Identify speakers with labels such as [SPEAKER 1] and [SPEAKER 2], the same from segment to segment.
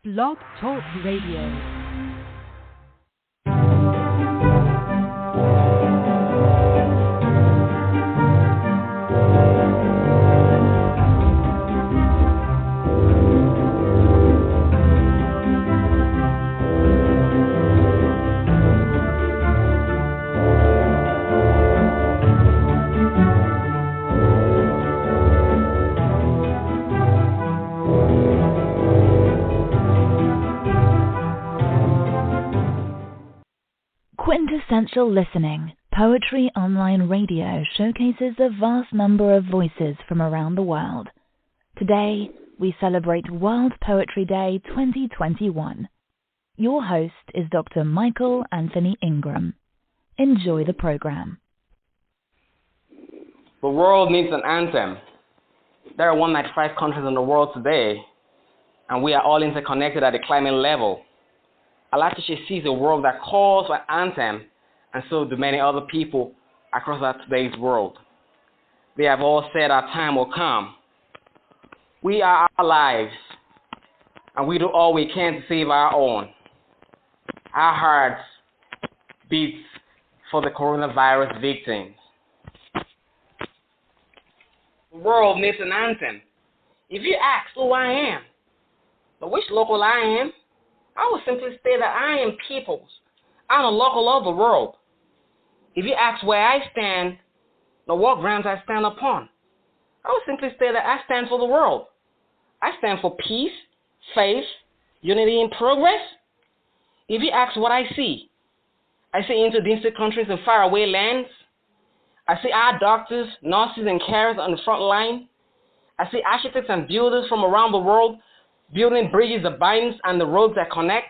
[SPEAKER 1] Blog Talk Radio. Quintessential Listening, Poetry Online Radio showcases a vast number of voices from around the world. Today, we celebrate World Poetry Day 2021. Your host is Dr. Michael Anthony Ingram. Enjoy the program.
[SPEAKER 2] The world needs an anthem. There are 195 countries in the world today, and we are all interconnected at the climate level. Alatishe sees a world that calls for an anthem, and so do many other people across today's world. They have all said our time will come. We are our lives, and we do all we can to save our own. Our hearts beat for the coronavirus victims. The world needs an anthem. If you ask who I am, or which local I am, I will simply say that I am peoples. I'm a local of the world. If you ask where I stand, or what grounds I stand upon, I will simply say that I stand for the world. I stand for peace, faith, unity, and progress. If you ask what I see see interdistant countries and faraway lands. I see our doctors, nurses, and carers on the front line. I see architects and builders from around the world building bridges that binds and the roads that connect.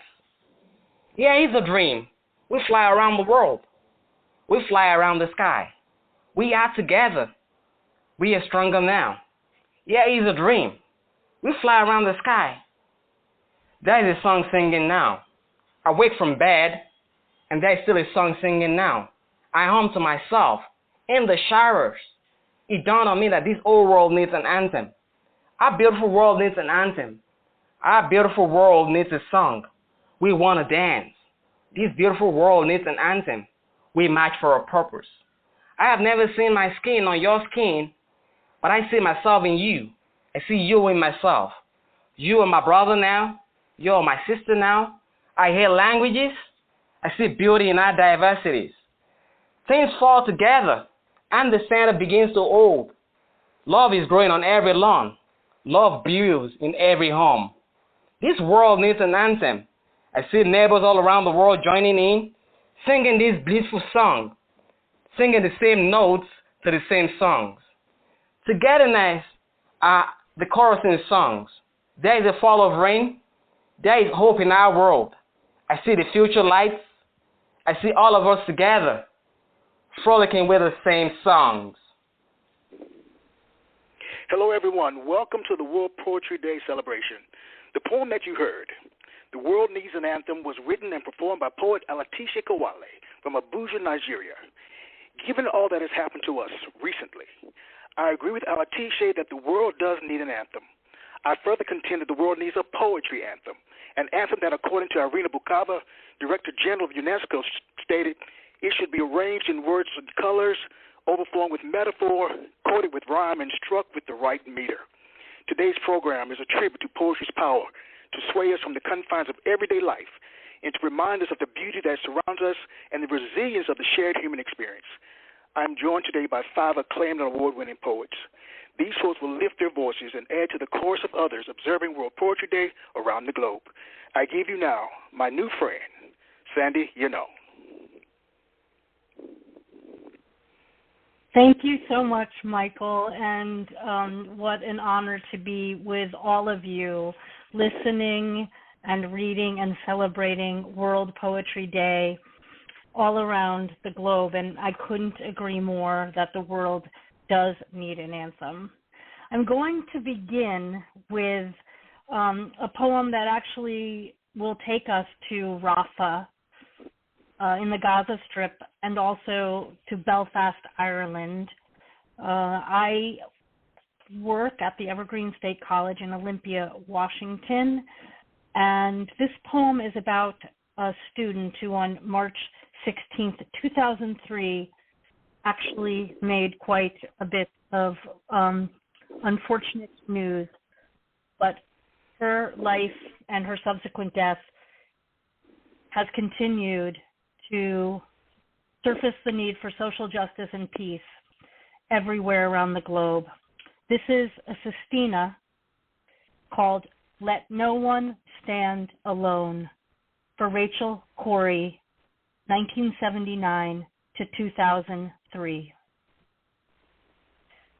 [SPEAKER 2] Here is a dream. We fly around the world. We fly around the sky. We are together. We are stronger now. Here is a dream. We fly around the sky. There is a song singing now. I wake from bed, and there is still a song singing now. I hum to myself in the showers. It dawned on me that this old world needs an anthem. Our beautiful world needs an anthem. Our beautiful world needs a song. We want to dance. This beautiful world needs an anthem. We march for a purpose. I have never seen my skin on your skin, but I see myself in you. I see you in myself. You are my brother now. You are my sister now. I hear languages. I see beauty in our diversities. Things fall together, and the center begins to hold. Love is growing on every lawn. Love builds in every home. This world needs an anthem. I see neighbors all around the world joining in, singing this blissful song, singing the same notes to the same songs. Togetherness are the chorus in the songs. There is a fall of rain. There is hope in our world. I see the future lights. I see all of us together, frolicking with the same songs.
[SPEAKER 3] Hello, everyone. Welcome to the World Poetry Day celebration. The poem that you heard, The World Needs an Anthem, was written and performed by poet Alatishe Kowale from Abuja, Nigeria. Given all that has happened to us recently, I agree with Alatishe that the world does need an anthem. I further contend that the world needs a poetry anthem, an anthem that, according to Irina Bukava, Director General of UNESCO, stated, it should be arranged in words and colors, overflowing with metaphor, coded with rhyme, and struck with the right meter. Today's program is a tribute to poetry's power to sway us from the confines of everyday life and to remind us of the beauty that surrounds us and the resilience of the shared human experience. I'm joined today by 5 acclaimed and award-winning poets. These poets will lift their voices and add to the chorus of others observing World Poetry Day around the globe. I give you now my new friend, Sandy Yano.
[SPEAKER 4] Thank you so much, Michael, and what an honor to be with all of you, listening and reading and celebrating World Poetry Day all around the globe, and I couldn't agree more that the world does need an anthem. I'm going to begin with a poem that actually will take us to Rafah in the Gaza Strip and also to Belfast, Ireland. I work at the Evergreen State College in Olympia, Washington, And this poem is about a student who on March 16th, 2003, actually made quite a bit of unfortunate news, but her life and her subsequent death has continued to surface the need for social justice and peace everywhere around the globe. This is a sestina called Let No One Stand Alone for Rachel Corrie, 1979 to 2003.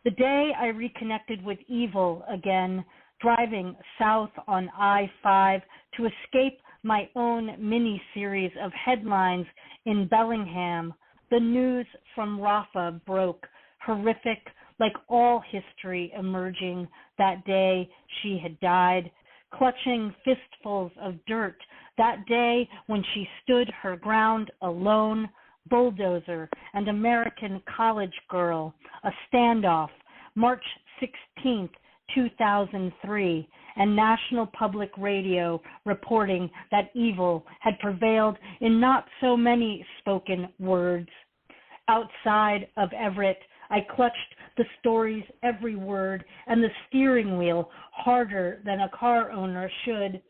[SPEAKER 4] The day I reconnected with evil again, driving south on I-5 to escape my own mini-series of headlines in Bellingham, the news from Rafah broke, horrific, like all history emerging that day she had died, clutching fistfuls of dirt, that day when she stood her ground alone, bulldozer and American college girl, a standoff, March 16th, 2003, and National Public Radio reporting that evil had prevailed in not so many spoken words. Outside of Everett, I clutched the story's every word and the steering wheel harder than a car owner should,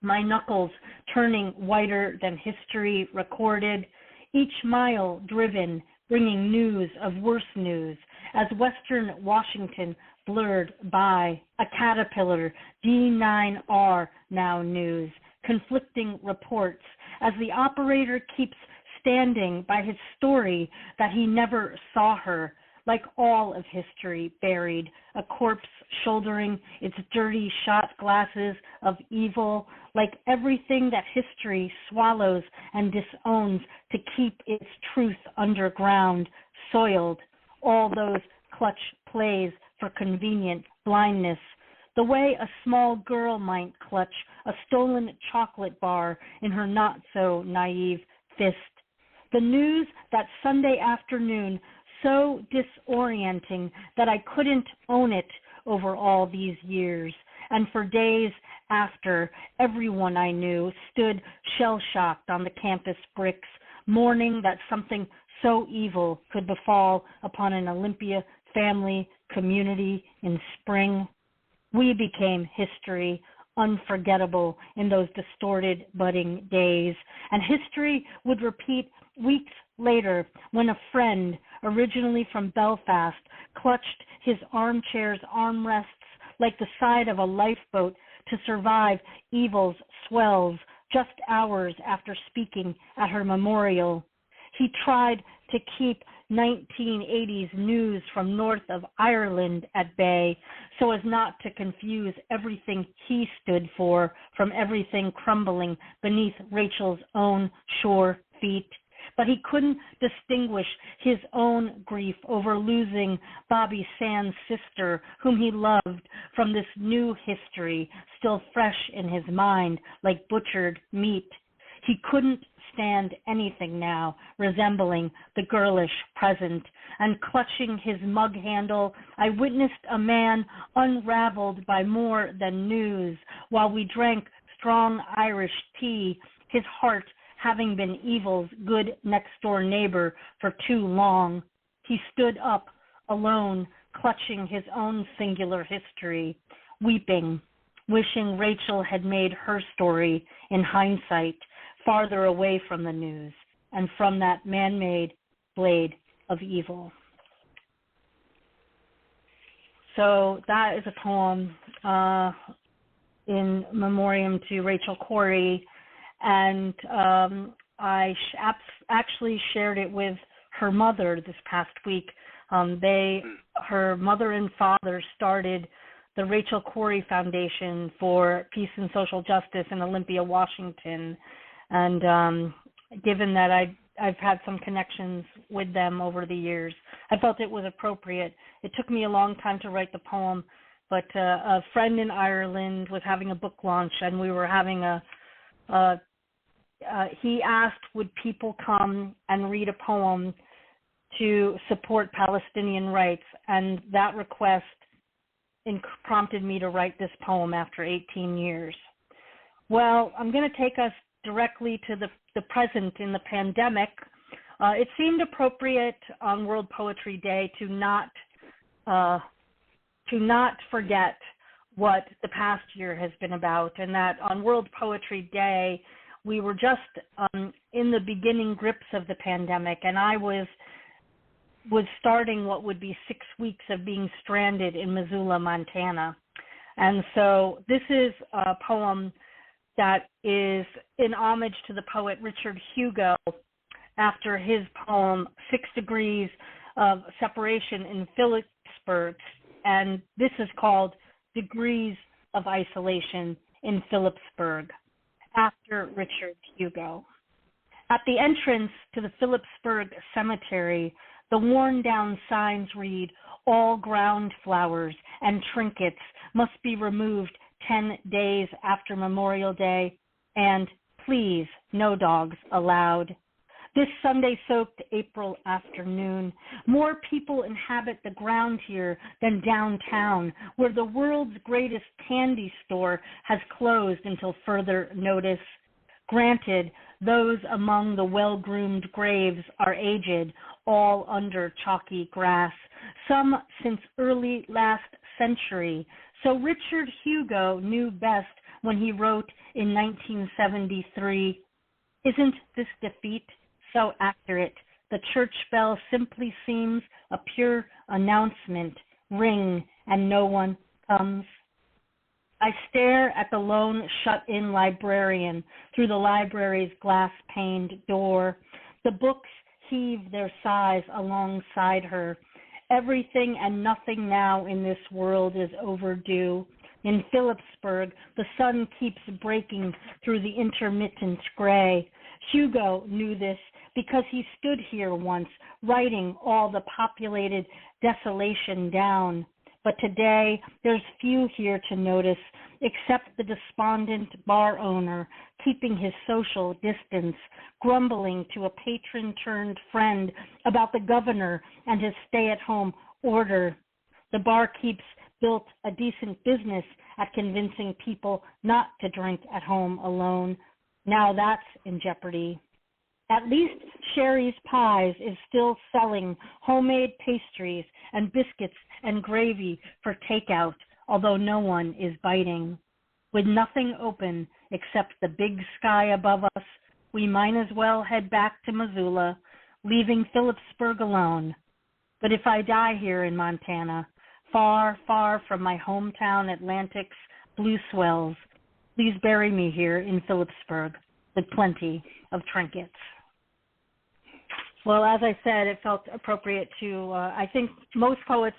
[SPEAKER 4] my knuckles turning whiter than history recorded, each mile driven bringing news of worse news as Western Washington blurred by, a Caterpillar D9R now news, conflicting reports as the operator keeps standing by his story that he never saw her, like all of history buried, a corpse shouldering its dirty shot glasses of evil, like everything that history swallows and disowns to keep its truth underground, soiled, all those clutch plays for convenient blindness, the way a small girl might clutch a stolen chocolate bar in her not-so-naive fist. The news that Sunday afternoon so disorienting that I couldn't own it over all these years. And for days after, everyone I knew stood shell-shocked on the campus bricks, mourning that something so evil could befall upon an Olympia family community in spring. We became history, unforgettable in those distorted, budding days. And history would repeat weeks later when a friend, originally from Belfast, clutched his armchair's armrests like the side of a lifeboat to survive evil's swells just hours after speaking at her memorial. He tried to keep 1980s news from north of Ireland at bay so as not to confuse everything he stood for from everything crumbling beneath Rachel's own sure feet. But he couldn't distinguish his own grief over losing Bobby Sands' sister, whom he loved, from this new history still fresh in his mind like butchered meat. He couldn't stand anything now resembling the girlish present, and clutching his mug handle, I witnessed a man unraveled by more than news while we drank strong Irish tea, his heart having been evil's good next-door neighbor for too long. He stood up, alone, clutching his own singular history, weeping, wishing Rachel had made her story, in hindsight, farther away from the news and from that man-made blade of evil. So that is a poem in memoriam to Rachel Corrie, and I actually shared it with her mother this past week. Her mother and father started the Rachel Corrie Foundation for Peace and Social Justice in Olympia, Washington. And given that I've had some connections with them over the years, I felt it was appropriate. It took me a long time to write the poem, but a friend in Ireland was having a book launch, and we were having he asked, would people come and read a poem to support Palestinian rights? And that request prompted me to write this poem after 18 years. Well, I'm going to take us directly to the present in the pandemic. It seemed appropriate on World Poetry Day to not forget what the past year has been about, and that on World Poetry Day, we were just in the beginning grips of the pandemic, and I was starting what would be 6 weeks of being stranded in Missoula, Montana. And so this is a poem that is in homage to the poet Richard Hugo after his poem 6 Degrees of Separation in Phillipsburg. And this is called Degrees of Isolation in Phillipsburg, after Richard Hugo. At the entrance to the Phillipsburg Cemetery, the worn-down signs read, "All ground flowers and trinkets must be removed 10 days after Memorial Day," and "Please, no dogs allowed." This Sunday-soaked April afternoon, more people inhabit the ground here than downtown, where the world's greatest candy store has closed until further notice. Granted, those among the well-groomed graves are aged, all under chalky grass, some since early last century. So Richard Hugo knew best when he wrote in 1973, "Isn't this defeat so accurate? The church bell simply seems a pure announcement. Ring and no one comes." I stare at the lone shut-in librarian through the library's glass-paned door. The books heave their sighs alongside her. Everything and nothing now in this world is overdue. In Phillipsburg, the sun keeps breaking through the intermittent gray. Hugo knew this because he stood here once, writing all the populated desolation down. But today, there's few here to notice, except the despondent bar owner, keeping his social distance, grumbling to a patron-turned-friend about the governor and his stay-at-home order. The barkeeps built a decent business at convincing people not to drink at home alone. Now that's in jeopardy. At least Sherry's Pies is still selling homemade pastries and biscuits and gravy for takeout, although no one is biting. With nothing open except the big sky above us, we might as well head back to Missoula, leaving Phillipsburg alone. But if I die here in Montana, far, far from my hometown Atlantic's blue swells, please bury me here in Phillipsburg with plenty of trinkets. Well, as I said, it felt appropriate to. I think most poets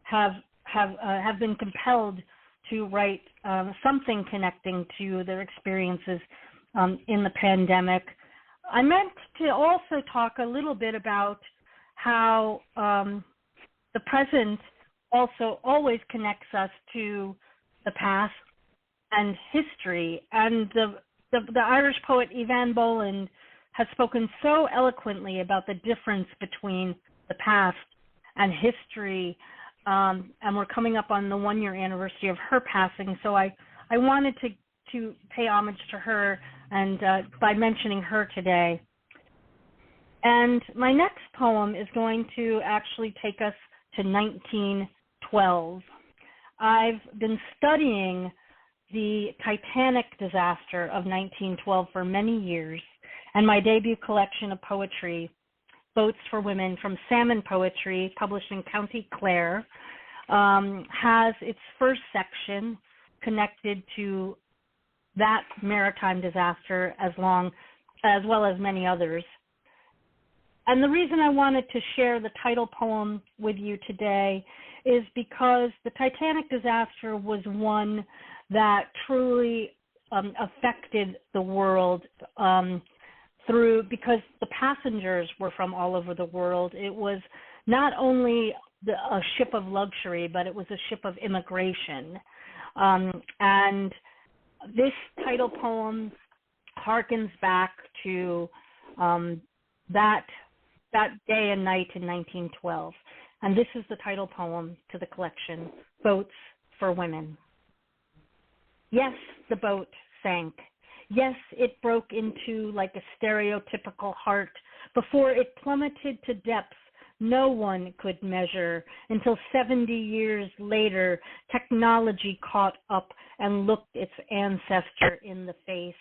[SPEAKER 4] have been compelled to write something connecting to their experiences in the pandemic. I meant to also talk a little bit about how the present also always connects us to the past and history. And the Irish poet Evan Boland has spoken so eloquently about the difference between the past and history, and we're coming up on the 1-year anniversary of her passing, so I wanted to pay homage to her and by mentioning her today. And my next poem is going to actually take us to 1912. I've been studying the Titanic disaster of 1912 for many years, and my debut collection of poetry, Boats for Women from Salmon Poetry, published in County Clare, has its first section connected to that maritime disaster as well as many others. And the reason I wanted to share the title poem with you today is because the Titanic disaster was one that truly affected the world because the passengers were from all over the world. It was not only a ship of luxury, but it was a ship of immigration. And this title poem harkens back to that day and night in 1912. And this is the title poem to the collection, Boats for Women. Yes, the boat sank Yes, it broke into like a stereotypical heart before it plummeted to depths no one could measure until 70 years later, technology caught up and looked its ancestor in the face.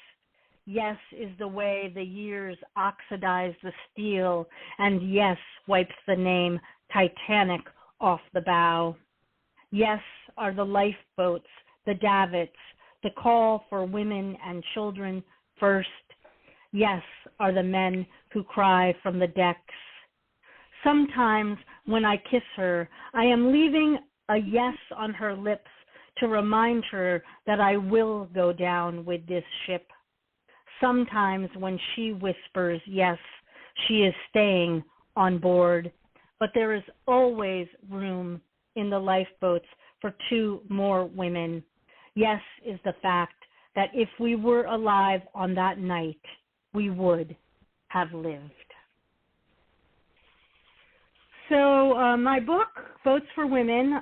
[SPEAKER 4] Yes is the way the years oxidize the steel, and yes wipes the name Titanic off the bow. Yes are the lifeboats, the davits, the call for women and children first. Yes are the men who cry from the decks. Sometimes when I kiss her, I am leaving a yes on her lips to remind her that I will go down with this ship. Sometimes when she whispers yes, she is staying on board, but there is always room in the lifeboats for 2 more women. Yes is the fact that if we were alive on that night, we would have lived. So my book, Boats for Women,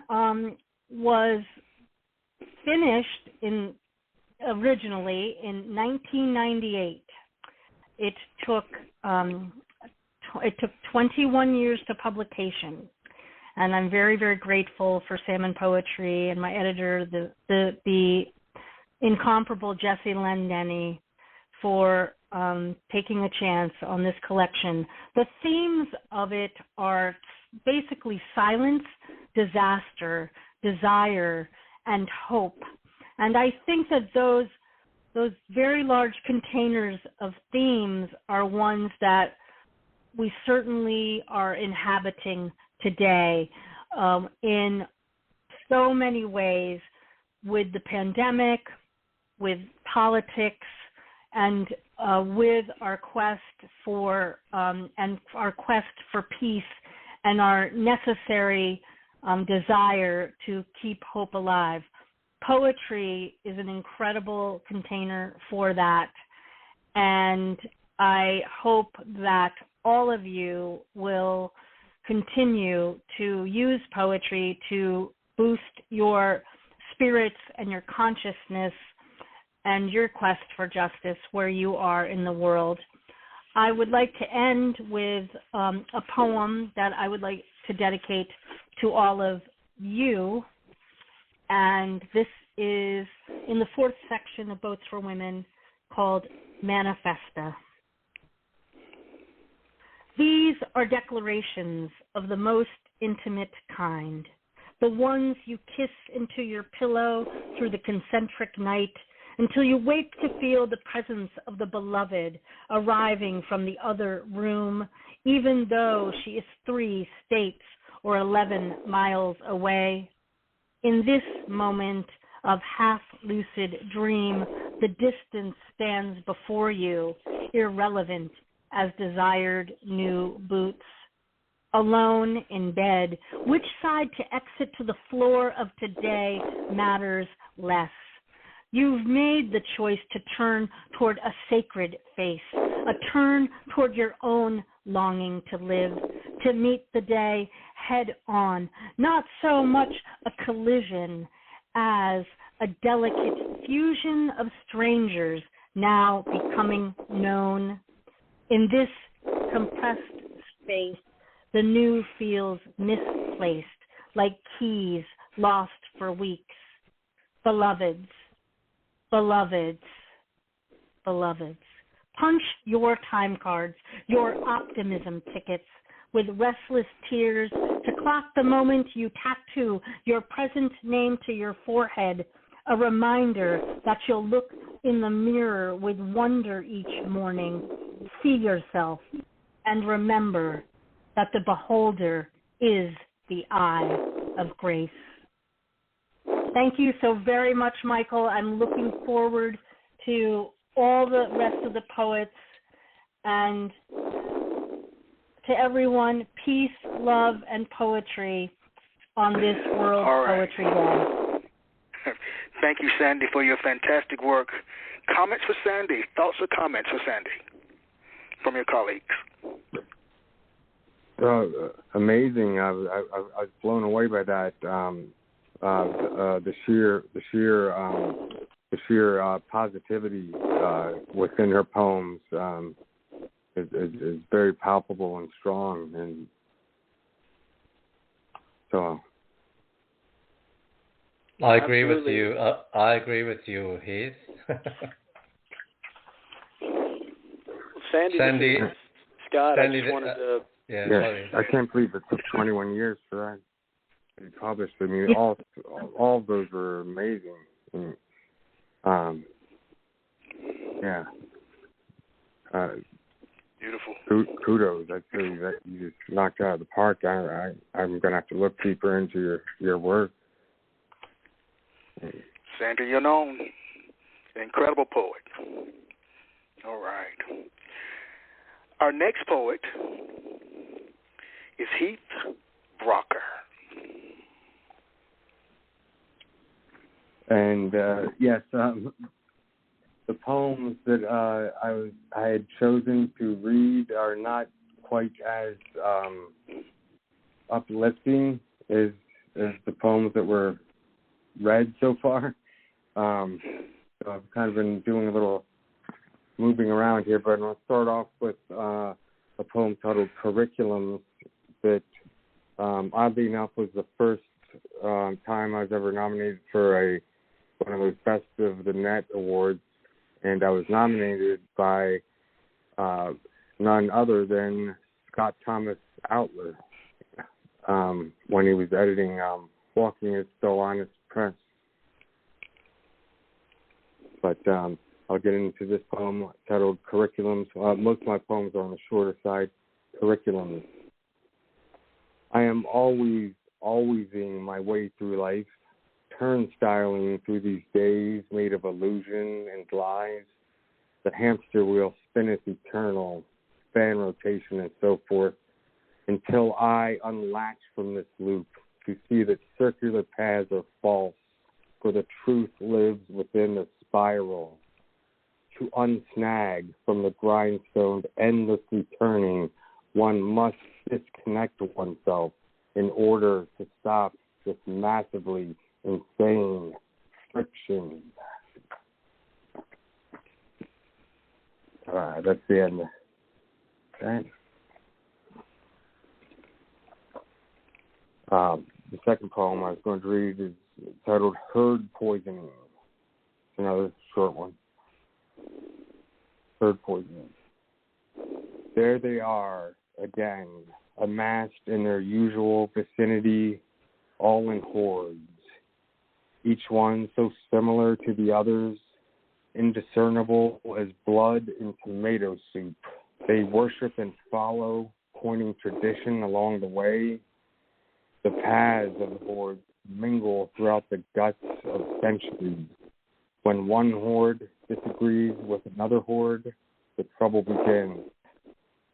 [SPEAKER 4] was finished originally in 1998. It took 21 years to publication, and I'm very, very grateful for Salmon Poetry and my editor, the incomparable Jessie Lendenny, for taking a chance on this collection. The themes of it are basically silence, disaster, desire, and hope. And I think that those very large containers of themes are ones that we certainly are inhabiting today in so many ways, with the pandemic, with politics, and with our quest for peace and our necessary desire to keep hope alive. Poetry is an incredible container for that, and I hope that all of you will continue to use poetry to boost your spirits and your consciousness and your quest for justice where you are in the world. I would like to end with a poem that I would like to dedicate to all of you, and this is in the 4th section of Boats for Women, called Manifesta. These are declarations of the most intimate kind, the ones you kiss into your pillow through the concentric night until you wake to feel the presence of the beloved arriving from the other room, even though she is 3 states or 11 miles away. In this moment of half-lucid dream, the distance stands before you, irrelevant as desired new boots. Alone in bed, which side to exit to the floor of today matters less. You've made the choice to turn toward a sacred face, a turn toward your own longing to live, to meet the day head on, not so much a collision as a delicate fusion of strangers now becoming known. In this compressed space, the new feels misplaced, like keys lost for weeks. Beloveds, beloveds, beloveds. Punch your time cards, your optimism tickets, with restless tears to clock the moment you tattoo your present name to your forehead, a reminder that you'll look in the mirror with wonder each morning, see yourself, and remember that the beholder is the eye of grace. Thank you so very much, Michael. I'm looking forward to all the rest of the poets, and to everyone, peace, love, and poetry on this World Poetry Day.
[SPEAKER 3] Thank you, Sandy, for your fantastic work. Comments for Sandy? Thoughts or comments for Sandy from your colleagues?
[SPEAKER 5] Amazing. I was blown away by that. The sheer the sheer positivity within her poems is very palpable and strong, and so.
[SPEAKER 6] I agree with you. I agree with you, Heath.
[SPEAKER 3] Sandy, Scott,
[SPEAKER 6] Sandy,
[SPEAKER 3] I just wanted to.
[SPEAKER 5] Yeah, I can't believe it took 21 years for that to be published. I mean, all of those were amazing. And, yeah.
[SPEAKER 3] Beautiful.
[SPEAKER 5] Kudos. I tell you that you just knocked out of the park. I'm going to have to look deeper into your work.
[SPEAKER 3] Sandra Yanone, an incredible poet. All right. Our next poet is Heath Brocker.
[SPEAKER 5] And yes, the poems that I had chosen to read are not quite as uplifting as the poems that were read so far. So I've kind of been doing a little moving around here, but I'll start off with a poem titled Curriculums that, oddly enough, was the first time I was ever nominated for one of those Best of the Net awards, and I was nominated by none other than Scott Thomas Outler when he was editing Walking Is So Honest Press. But I'll get into this poem titled Curriculums. Most of my poems are on the shorter side. Curriculums. I am alwaysing my way through life, turnstiling through these days made of illusion and lies. The hamster wheel spinneth eternal, fan rotation and so forth, until I unlatch from this loop to see that circular paths are false, for the truth lives within the spiral. To unsnag from the grindstone endlessly turning, one must disconnect oneself in order to stop this massively insane friction. All right, that's the end. Okay. The second poem I was going to read is titled Herd Poisoning. It's another short one. Herd poisoning. There they are again, amassed in their usual vicinity, all in hordes. Each one so similar to the others, indiscernible as blood in tomato soup. They worship and follow, pointing tradition along the way. The paths of the hordes mingle throughout the guts of centuries. When one horde disagrees with another horde, the trouble begins.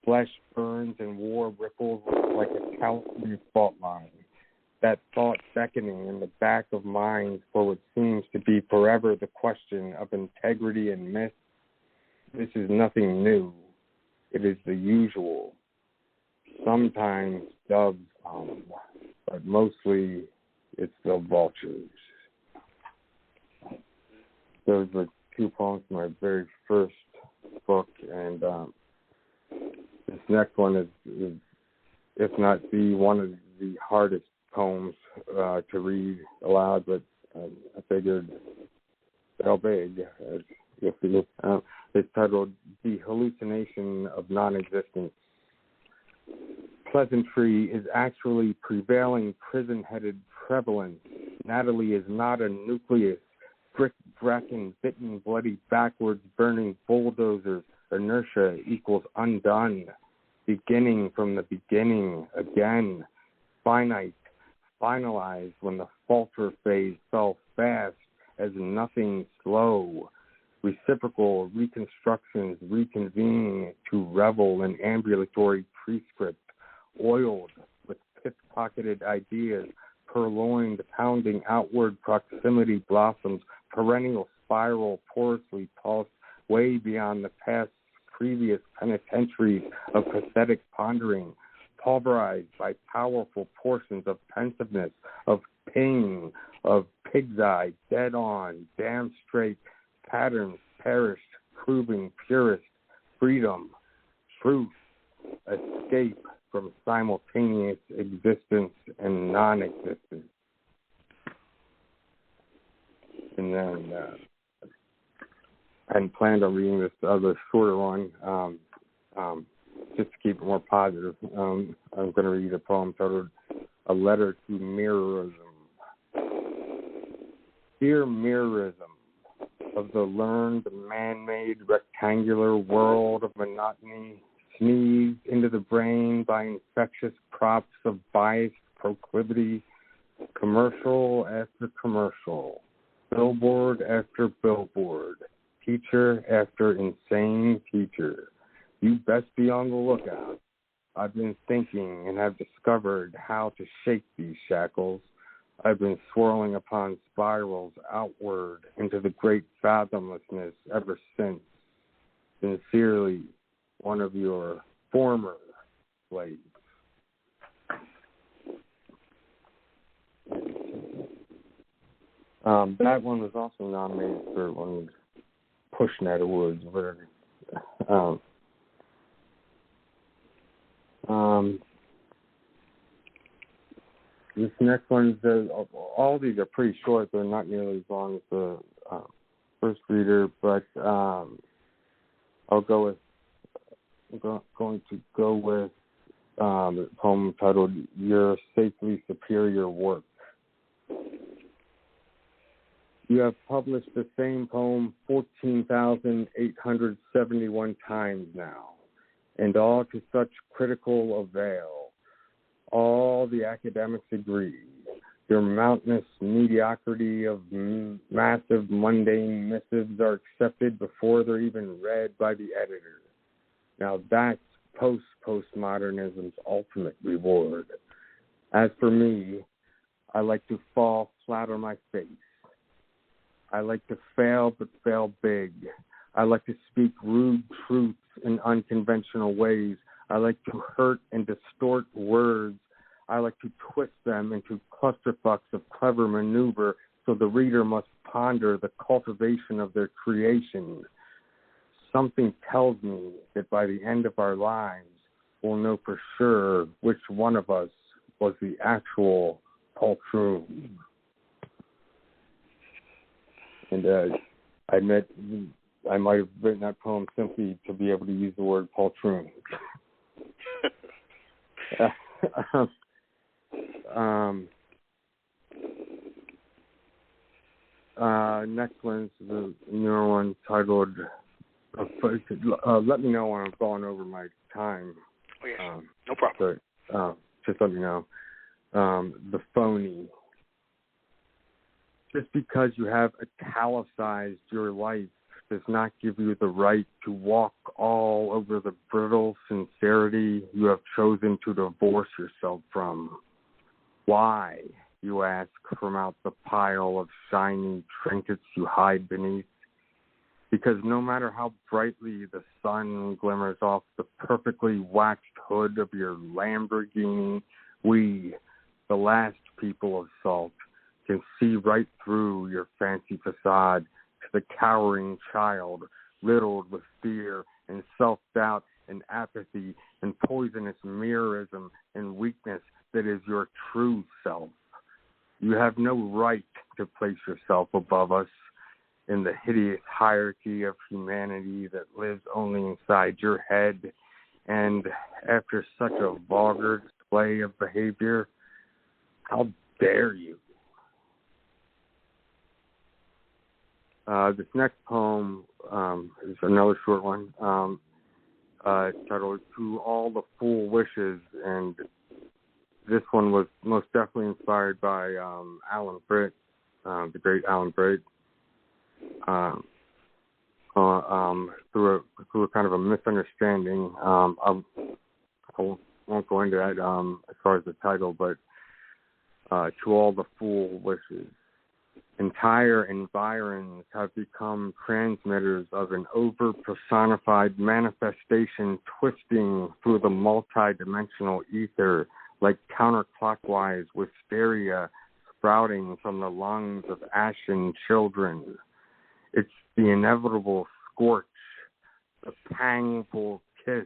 [SPEAKER 5] Flesh burns and war ripples like a calcium fault line. That thought beckoning in the back of minds for what seems to be forever the question of integrity and myth. This is nothing new. It is the usual. Sometimes doves come, but mostly it's the vultures. Those were two poems from my very first book, and this next one is, if not one of the hardest poems to read aloud, but I figured how big. It's titled The Hallucination of Non-Existence. Pleasantry is actually prevailing prison-headed prevalence. Natalie is not a nucleus. Brick, bracken, bitten, bloody, backwards, burning bulldozers. Inertia equals undone. Beginning from the beginning again. Finite, finalized when the falter phase fell fast as nothing slow. Reciprocal reconstructions reconvene to revel in ambulatory prescript. Oiled with pickpocketed ideas, purloined, pounding outward proximity blossoms, perennial spiral porously pulsed way beyond the past previous penitentiaries of pathetic pondering, pulverized by powerful portions of pensiveness, of pain, of pig's eye, dead on, damn straight, patterns, perished, proving, purest, freedom, truth, escape from simultaneous existence and non-existence. And then I hadn't planned on reading this other shorter one, just to keep it more positive. I'm going to read a poem titled A Letter to Mirrorism. Dear Mirrorism, of the learned, man-made, rectangular world of monotony, sneezed into the brain by infectious props of biased proclivity, commercial after commercial, billboard after billboard, teacher after insane teacher. You best be on the lookout. I've been thinking and have discovered how to shake these shackles. I've been swirling upon spirals outward into the great fathomlessness ever since. Sincerely, one of your former slaves. That one was also nominated for one of the Pushnet Awards, whatever. This next one, all these are pretty short. They're not nearly as long as the first reader, but going to go with the poem titled Your Safely Superior Work. You have published the same poem 14,871 times now, and all to such critical avail. All the academics agree. Your mountainous mediocrity of massive mundane missives are accepted before they're even read by the editor. Now that's postmodernism's ultimate reward. As for me, I like to fall flat on my face. I like to fail, but fail big. I like to speak rude truths in unconventional ways. I like to hurt and distort words. I like to twist them into clusterfucks of clever maneuver so the reader must ponder the cultivation of their creation. Something tells me that by the end of our lives, we'll know for sure which one of us was the actual poltroon. And I admit I might have written that poem simply to be able to use the word poltroon. Next one's the newer one titled let me know when I'm going over my time.
[SPEAKER 3] Oh, yes. No problem.
[SPEAKER 5] But, just let me know. The Phony. Just because you have italicized your life does not give you the right to walk all over the brittle sincerity you have chosen to divorce yourself from. Why, you ask from out the pile of shiny trinkets you hide beneath? Because no matter how brightly the sun glimmers off the perfectly waxed hood of your Lamborghini, we, the last people of salt, can see right through your fancy facade to the cowering child, riddled with fear and self-doubt and apathy and poisonous mirrorism and weakness that is your true self. You have no right to place yourself above us in the hideous hierarchy of humanity that lives only inside your head. And after such a vulgar display of behavior, how dare you? This next poem is another short one, titled To All the Fool Wishes, and this one was most definitely inspired by Alan Britt, the great Alan Britt, through a kind of a misunderstanding. I won't go into that as far as the title, but To All the Fool Wishes. Entire environs have become transmitters of an over-personified manifestation twisting through the multi-dimensional ether like counterclockwise wisteria sprouting from the lungs of ashen children. It's the inevitable scorch, the pangful kiss,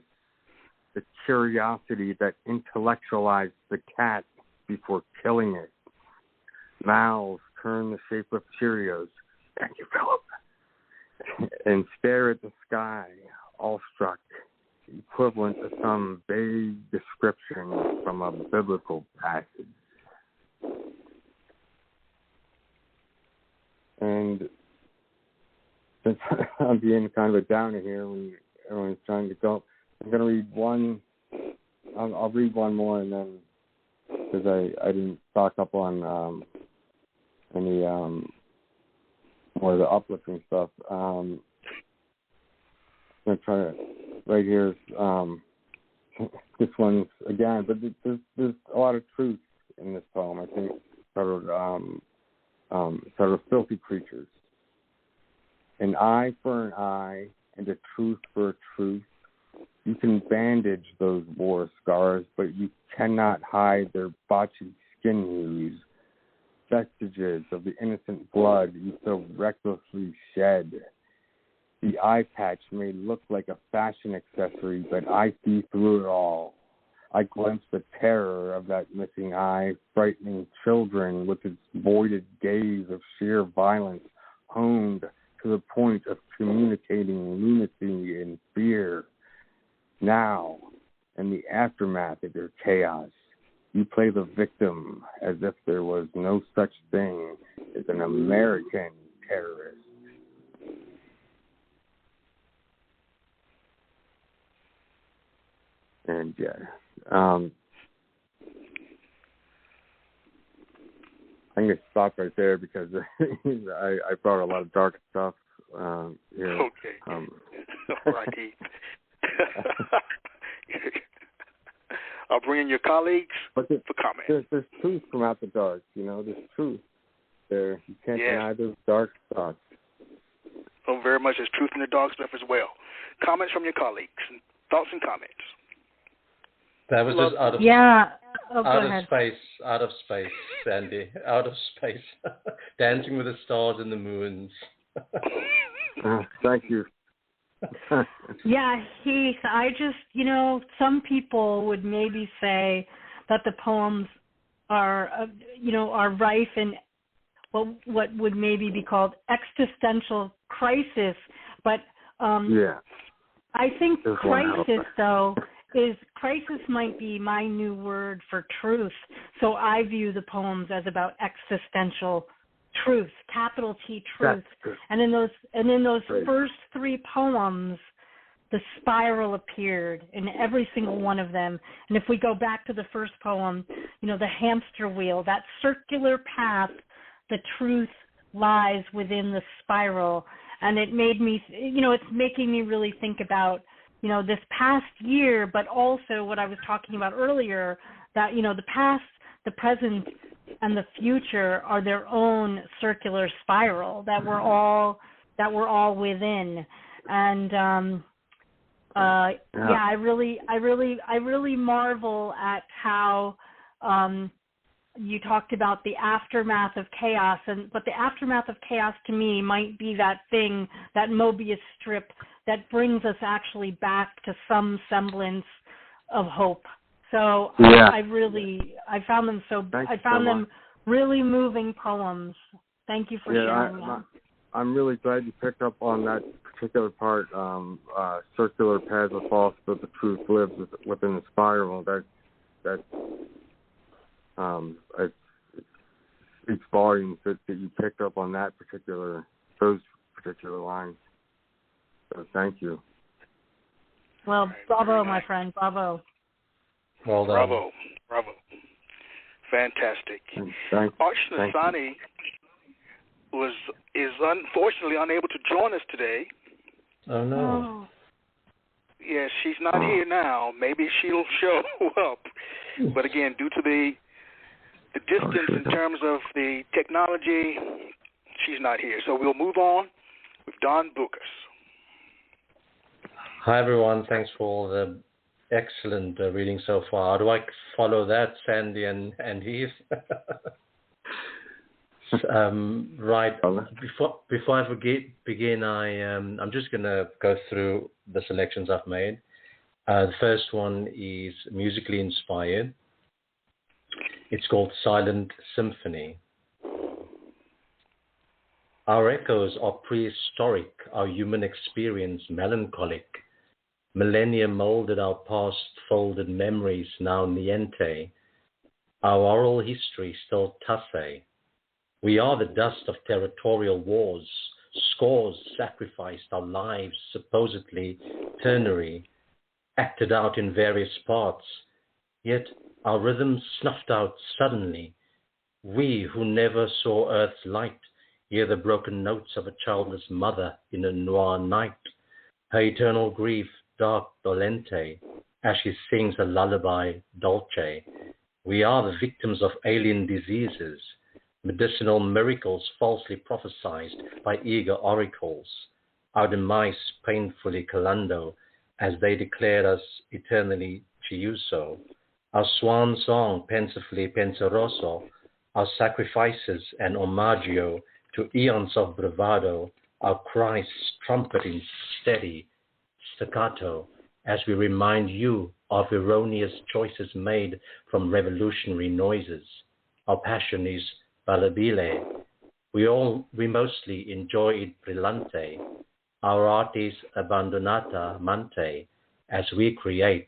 [SPEAKER 5] the curiosity that intellectualized the cat before killing it. Mouths turn the shape of Cheerios, thank you, Philip, and stare at the sky, awestruck, equivalent to some vague description from a biblical passage. And since I'm being kind of a downer here when everyone's trying to go, I'm going to read one. I'll read one more, and then because I didn't stock up on any more of the uplifting stuff. I'm going to try to right here. This one's again, but there's a lot of truth in this poem. I think sort of filthy creatures. An eye for an eye and a truth for a truth. You can bandage those war scars, but you cannot hide their botched skin hues, vestiges of the innocent blood you so recklessly shed. The eye patch may look like a fashion accessory, but I see through it all. I glimpse the terror of that missing eye, frightening children with its voided gaze of sheer violence, honed to the point of communicating lunacy and fear. Now, in the aftermath of your chaos, you play the victim as if there was no such thing as an American terrorist. And yeah, I'm going to stop right there because I brought a lot of dark stuff here.
[SPEAKER 3] Okay. All right, Keith. I'll bring in your colleagues for comment.
[SPEAKER 5] There's truth from out the dark, There's truth there. You can't deny those dark thoughts.
[SPEAKER 3] Oh, very much. There's truth in the dark stuff as well. Comments from your colleagues. Thoughts and comments.
[SPEAKER 6] That was just out of out of space, Sandy, out of space. Dancing with the stars and the moons.
[SPEAKER 5] Thank you.
[SPEAKER 4] Yeah, Heath, I just, some people would maybe say that the poems are rife in what would maybe be called existential crisis, but I think crisis, though, crisis might be my new word for truth. So I view the poems as about existential truth, capital T truth. And in those first three poems, the spiral appeared in every single one of them. And if we go back to the first poem, the hamster wheel, that circular path, the truth lies within the spiral. And it made me, it's making me really think about this past year, but also what I was talking about earlier, that, the past, the present, and the future are their own circular spiral that we're all within. And I really marvel at how you talked about the aftermath of chaos, but the aftermath of chaos to me might be that thing, that Mobius strip that brings us actually back to some semblance of hope. So I found them them really moving poems. Thank you for sharing that.
[SPEAKER 5] I'm really glad you picked up on that particular part. Circular paths are false, but the truth lives within the spiral. That it speaks volumes that you picked up on those particular lines. So thank you.
[SPEAKER 4] Well, bravo, my friend, bravo.
[SPEAKER 6] Well done.
[SPEAKER 3] Bravo. Fantastic.
[SPEAKER 5] Arch
[SPEAKER 3] Nassani is unfortunately unable to join us today.
[SPEAKER 6] Oh, no.
[SPEAKER 3] Yes, she's not here now. Maybe she'll show up. But again, due to the distance in terms of the technology, she's not here. So we'll move on with Don Bookus.
[SPEAKER 6] Hi, everyone. Thanks for the excellent reading so far. How do I follow that, Sandy and Heath? Right. Before I begin, I'm just going to go through the selections I've made. The first one is musically inspired. It's called Silent Symphony. Our echoes are prehistoric, our human experience melancholic. Millennia molded our past, folded memories, now niente. Our oral history still tasse. We are the dust of territorial wars. Scores sacrificed our lives, supposedly ternary, acted out in various parts. Yet our rhythms snuffed out suddenly. We who never saw earth's light hear the broken notes of a childless mother in a noir night. Her eternal grief, dark dolente, as she sings a lullaby dolce. We are the victims of alien diseases, medicinal miracles falsely prophesied by eager oracles. Our demise painfully calando, as they declared us eternally chiuso. Our swan song pensively penseroso, our sacrifices and omaggio to eons of bravado, our cries trumpeting steady staccato, as we remind you of erroneous choices made from revolutionary noises. Our passion is ballabile. We mostly enjoy it brillante. Our art is abbandonata mante, as we create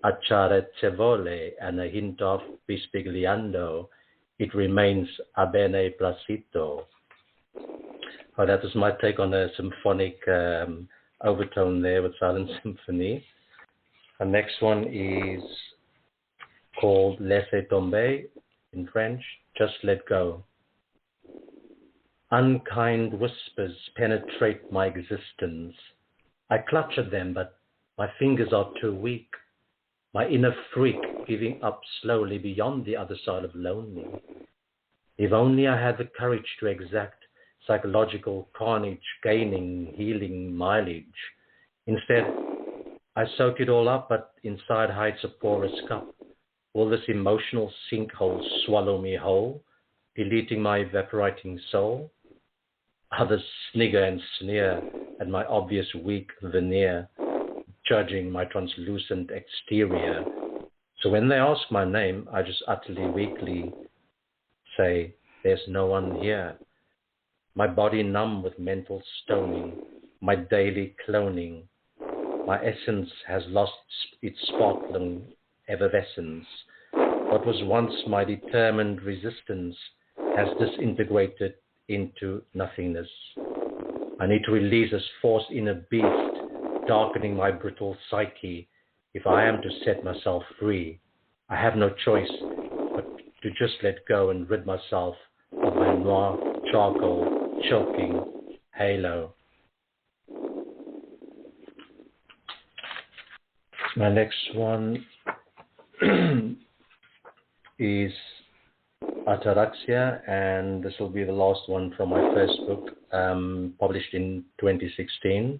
[SPEAKER 6] accarezzevole and a hint of bispigliando. It remains a bene placito. Oh, that was my take on a symphonic overtone there with Silent Symphony. The next one is called Laissez tomber in French, Just Let Go. Unkind whispers penetrate my existence. I clutch at them, but my fingers are too weak. My inner freak giving up slowly beyond the other side of lonely. If only I had the courage to exact psychological carnage, gaining healing mileage. Instead, I soak it all up, but inside hides a porous cup. Will this emotional sinkhole swallow me whole, deleting my evaporating soul? Others snigger and sneer at my obvious weak veneer, judging my translucent exterior. So when they ask my name, I just utterly weakly say, there's no one here. My body numb with mental stoning, my daily cloning. My essence has lost its sparkling effervescence. What was once my determined resistance has disintegrated into nothingness. I need to release this forced inner beast, darkening my brittle psyche. If I am to set myself free, I have no choice but to just let go and rid myself of my noir, charcoal, choking halo. My next one is Ataraxia, and this will be the last one from my first book, published in 2016.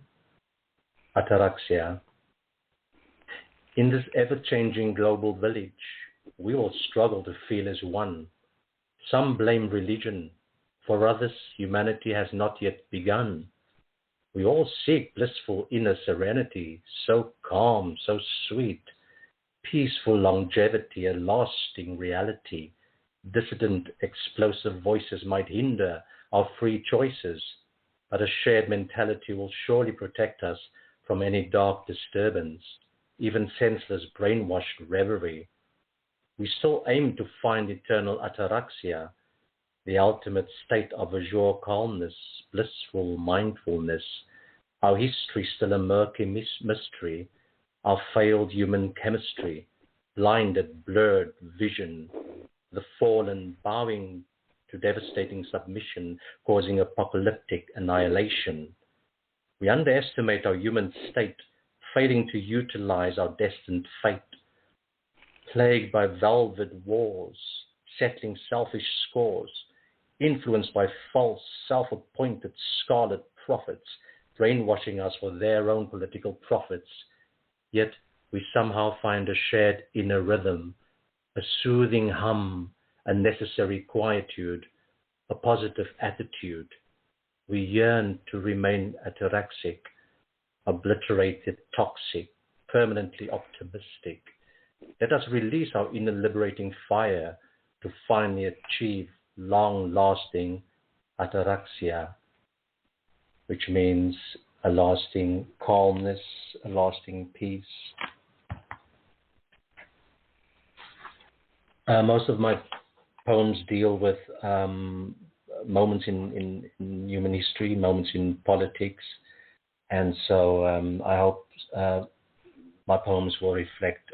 [SPEAKER 6] Ataraxia. In this ever-changing global village, we all struggle to feel as one. Some blame religion. For others, humanity has not yet begun. We all seek blissful inner serenity, so calm, so sweet, peaceful longevity, a lasting reality. Dissident, explosive voices might hinder our free choices, but a shared mentality will surely protect us from any dark disturbance, even senseless brainwashed reverie. We still aim to find eternal ataraxia, the ultimate state of azure calmness, blissful mindfulness. Our history still a murky mystery, our failed human chemistry, blinded, blurred vision, the fallen bowing to devastating submission, causing apocalyptic annihilation. We underestimate our human state, failing to utilize our destined fate. Plagued by velvet wars, settling selfish scores, influenced by false, self-appointed scarlet prophets, brainwashing us for their own political profits. Yet we somehow find a shared inner rhythm, a soothing hum, a necessary quietude, a positive attitude. We yearn to remain ataraxic, obliterated, toxic, permanently optimistic. Let us release our inner liberating fire to finally achieve long-lasting ataraxia, which means a lasting calmness, a lasting peace. Most of my poems deal with moments in human history, moments in politics, and so I hope my poems will reflect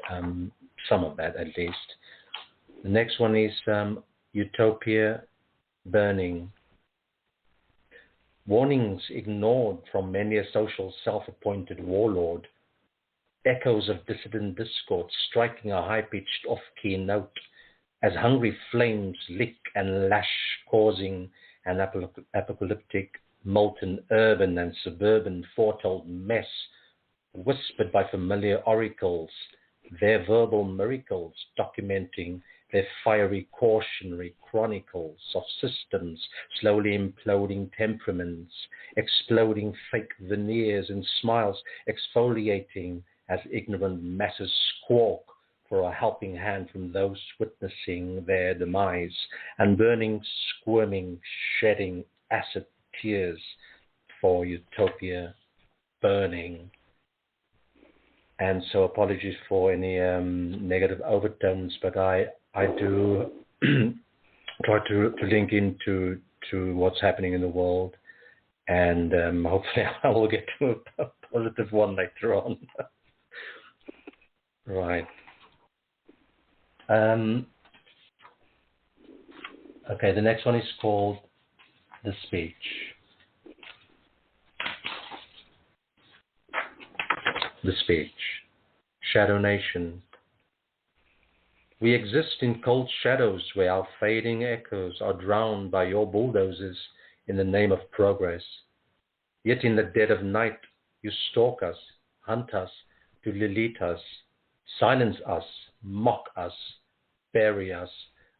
[SPEAKER 6] some of that at least. The next one is Utopia Burning. Warnings ignored from many a social self-appointed warlord. Echoes of dissident discord striking a high-pitched off-key note as hungry flames lick and lash, causing an apocalyptic, molten urban and suburban foretold mess, whispered by familiar oracles, their verbal miracles documenting their fiery cautionary chronicles of systems slowly imploding, temperaments exploding, fake veneers and smiles exfoliating as ignorant masses squawk for a helping hand from those witnessing their demise, and burning, squirming, shedding acid tears for utopia burning. And so apologies for any negative overtones, but I do try to link into what's happening in the world, and hopefully I will get to a positive one later on. Right. Okay, the next one is called The Speech. The Speech. Shadow Nation. We exist in cold shadows where our fading echoes are drowned by your bulldozers in the name of progress. Yet in the dead of night, you stalk us, hunt us, to delete us, silence us, mock us, bury us,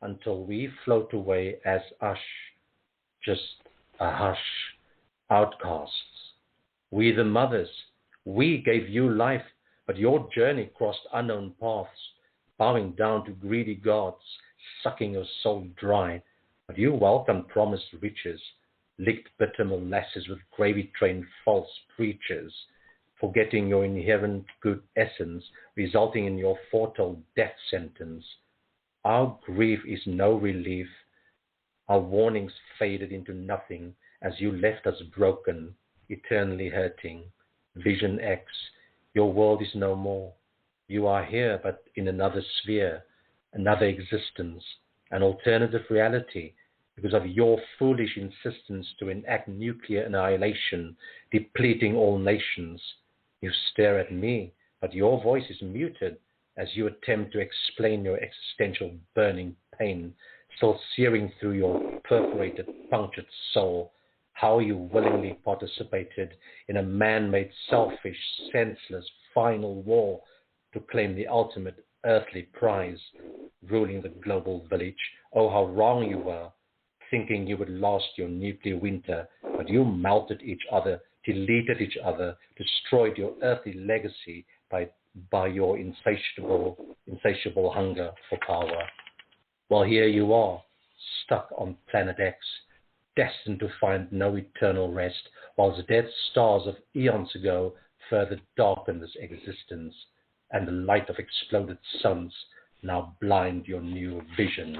[SPEAKER 6] until we float away as ash, just a hush, outcasts. We the mothers, we gave you life, but your journey crossed unknown paths, bowing down to greedy gods, sucking your soul dry, but you welcomed promised riches, licked bitter molasses with gravy-trained false preachers, forgetting your inherent good essence, resulting in your foretold death sentence. Our grief is no relief. Our warnings faded into nothing as you left us broken, eternally hurting. Vision X, your world is no more. You are here, but in another sphere, another existence, an alternative reality, because of your foolish insistence to enact nuclear annihilation, depleting all nations. You stare at me, but your voice is muted as you attempt to explain your existential burning pain, still searing through your perforated, punctured soul, how you willingly participated in a man-made, selfish, senseless, final war to claim the ultimate earthly prize, ruling the global village. Oh, how wrong you were, thinking you would last your nuclear winter, but you melted each other, deleted each other, destroyed your earthly legacy by your insatiable hunger for power. Well, here you are, stuck on planet X, destined to find no eternal rest, while the dead stars of eons ago further darken this existence, and the light of exploded suns now blind your new vision.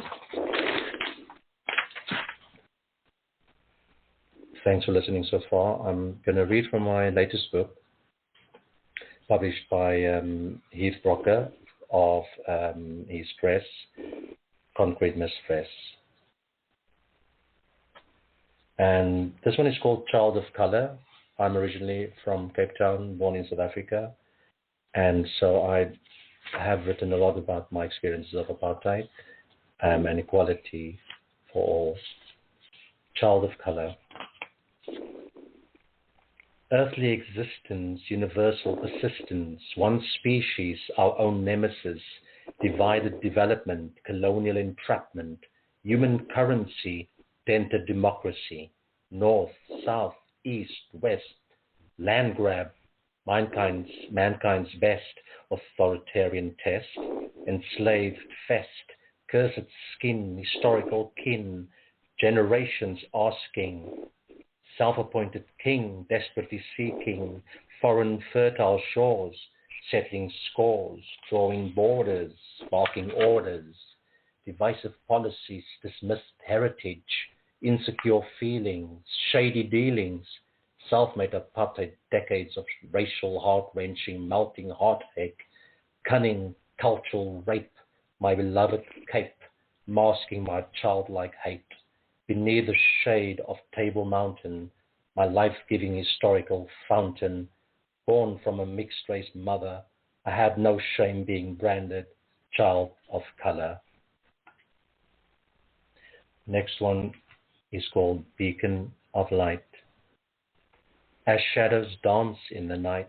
[SPEAKER 6] Thanks for listening so far. I'm going to read from my latest book, published by Heath Brocker of his press, Concrete Mist Press. And this one is called Child of Color. I'm originally from Cape Town, born in South Africa. And so I have written a lot about my experiences of apartheid and equality for all. Child of Color. Earthly existence, universal persistence, one species, our own nemesis, divided development, colonial entrapment, human currency, dented democracy, north, south, east, west, land grab, mankind's best authoritarian test, enslaved fest, cursed skin, historical kin, generations asking, self-appointed king, desperately seeking, foreign fertile shores, settling scores, drawing borders, barking orders, divisive policies, dismissed heritage, insecure feelings, shady dealings, self-made apartheid, decades of racial heart-wrenching, melting heartache, cunning cultural rape, my beloved cape, masking my childlike hate. Beneath the shade of Table Mountain, my life-giving historical fountain, born from a mixed-race mother, I had no shame being branded child of color. Next one is called Beacon of Light. As shadows dance in the night,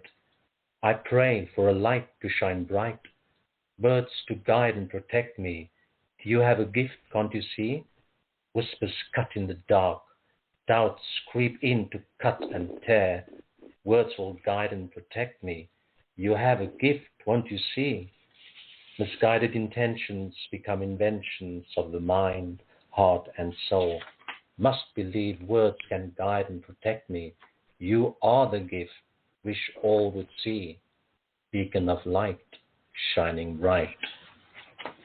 [SPEAKER 6] I pray for a light to shine bright, birds to guide and protect me. Do you have a gift, can't you see? Whispers cut in the dark, doubts creep in to cut and tear. Words will guide and protect me. You have a gift, won't you see? Misguided intentions become inventions of the mind, heart and soul. Must believe words can guide and protect me. You are the gift, wish all would see. Beacon of light, shining bright.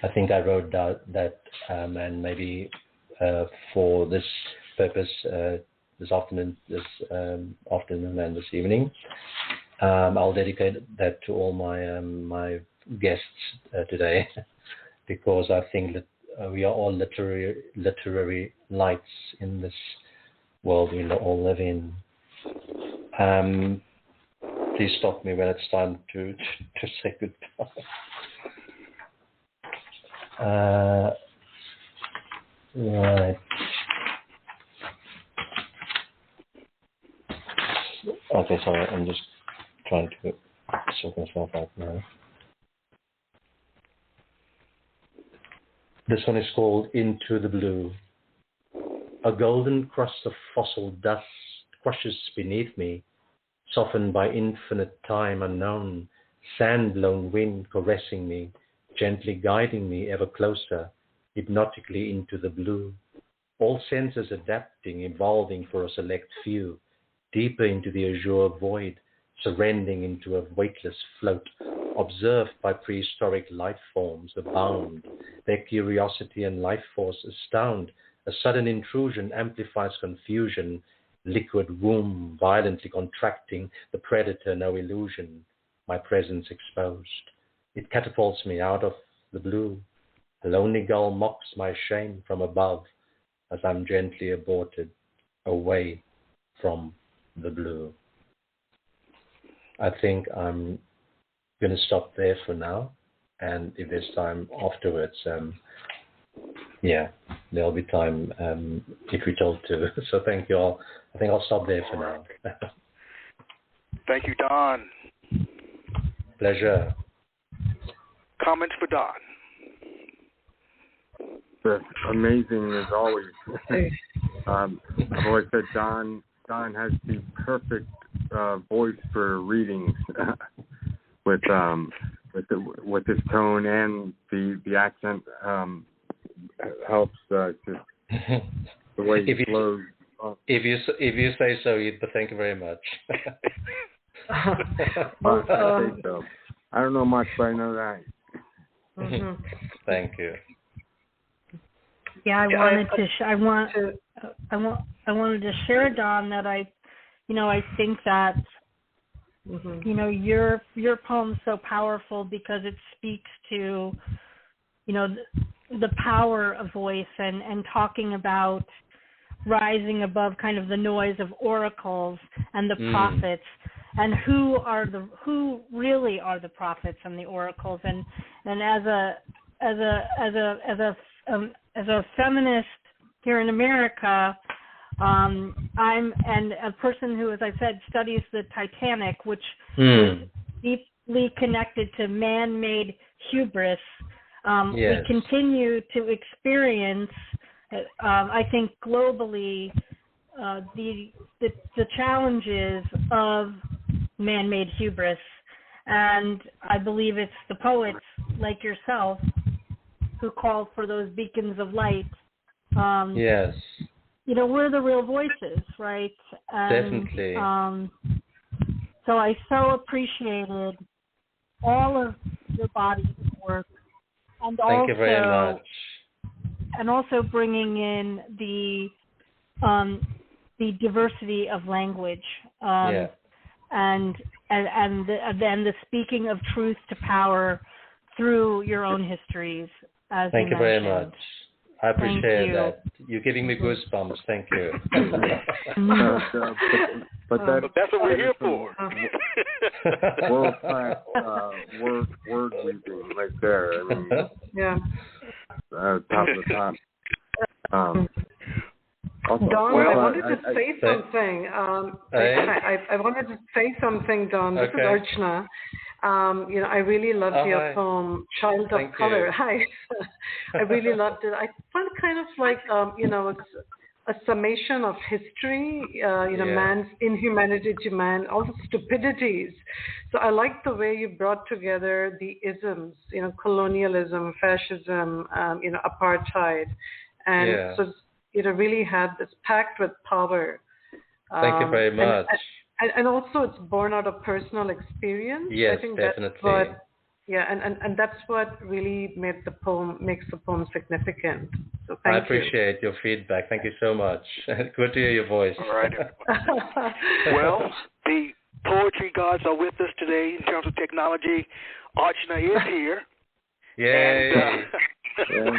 [SPEAKER 6] I think I wrote that and maybe for this purpose this afternoon and this evening, I'll dedicate that to all my guests today, because I think that we are all literary lights in this world we all live in. Please stop me when it's time to say goodbye. Right. Okay, sorry, I'm just trying to sort myself out now. This one is called Into the Blue. A golden crust of fossil dust crushes beneath me, softened by infinite time unknown, sand-blown wind caressing me, gently guiding me ever closer, hypnotically into the blue. All senses adapting, evolving for a select few, deeper into the azure void, surrendering into a weightless float, observed by prehistoric life forms abound. Their curiosity and life force astound. A sudden intrusion amplifies confusion. Liquid womb violently contracting, the predator no illusion. My presence exposed. It catapults me out of the blue. A lonely gull mocks my shame from above as I'm gently aborted away from the blue. I think I'm going to stop there for now, and if there's time afterwards, there'll be time if we're told to. So thank you all. I think I'll stop there for now.
[SPEAKER 3] Thank you, Don.
[SPEAKER 6] Pleasure.
[SPEAKER 3] Comments for Don?
[SPEAKER 5] Amazing as always. I've always said Don has the perfect voice for readings with his tone, and the accent helps just the way he flows.
[SPEAKER 6] If you say so, but thank you very much.
[SPEAKER 5] I say so. I don't know much, but I know that.
[SPEAKER 4] Mm-hmm.
[SPEAKER 6] Thank you.
[SPEAKER 4] Yeah, I wanted to share, Don, that I think that your poem's so powerful because it speaks to the power of voice and talking about rising above kind of the noise of oracles and the prophets, and who really are the prophets and the oracles, and as a feminist here in America, I'm a person who, as I said, studies the Titanic, which is deeply connected to man-made hubris.
[SPEAKER 6] Yes.
[SPEAKER 4] We continue to experience I think globally, the challenges of man-made hubris, and I believe it's the poets like yourself who call for those beacons of light.
[SPEAKER 6] Yes.
[SPEAKER 4] We're the real voices, right? And,
[SPEAKER 6] Definitely.
[SPEAKER 4] So I so appreciated all of your body's work, and
[SPEAKER 6] Thank you very much.
[SPEAKER 4] And also bringing in the diversity of language, and the speaking of truth to power through your own histories. As
[SPEAKER 6] Thank you very much. I appreciate that. You're giving me goosebumps. Thank you.
[SPEAKER 3] But that's what we're here for.
[SPEAKER 5] World-class word weaving right there. I mean,
[SPEAKER 7] yeah.
[SPEAKER 5] Top of the top. Also,
[SPEAKER 7] Don, I wanted to say something. I wanted to say something, Don. This is Archana. I really loved your poem, Child of Color.
[SPEAKER 6] You.
[SPEAKER 7] Hi. I really loved it. I felt kind of like, it's a summation of history, man's inhumanity to man, all the stupidities. So I like the way you brought together the isms, colonialism, fascism, apartheid. And so it really had this packed with power.
[SPEAKER 6] Thank you very much.
[SPEAKER 7] And also it's born out of personal experience.
[SPEAKER 6] Yes,
[SPEAKER 7] I think
[SPEAKER 6] definitely.
[SPEAKER 7] And that's what really makes the poem significant. So thank you.
[SPEAKER 6] I appreciate your feedback. Thank you so much. Good to hear your voice.
[SPEAKER 3] All right. Well, the poetry gods are with us today in terms of technology. Archana is here.
[SPEAKER 6] Yay.
[SPEAKER 3] And,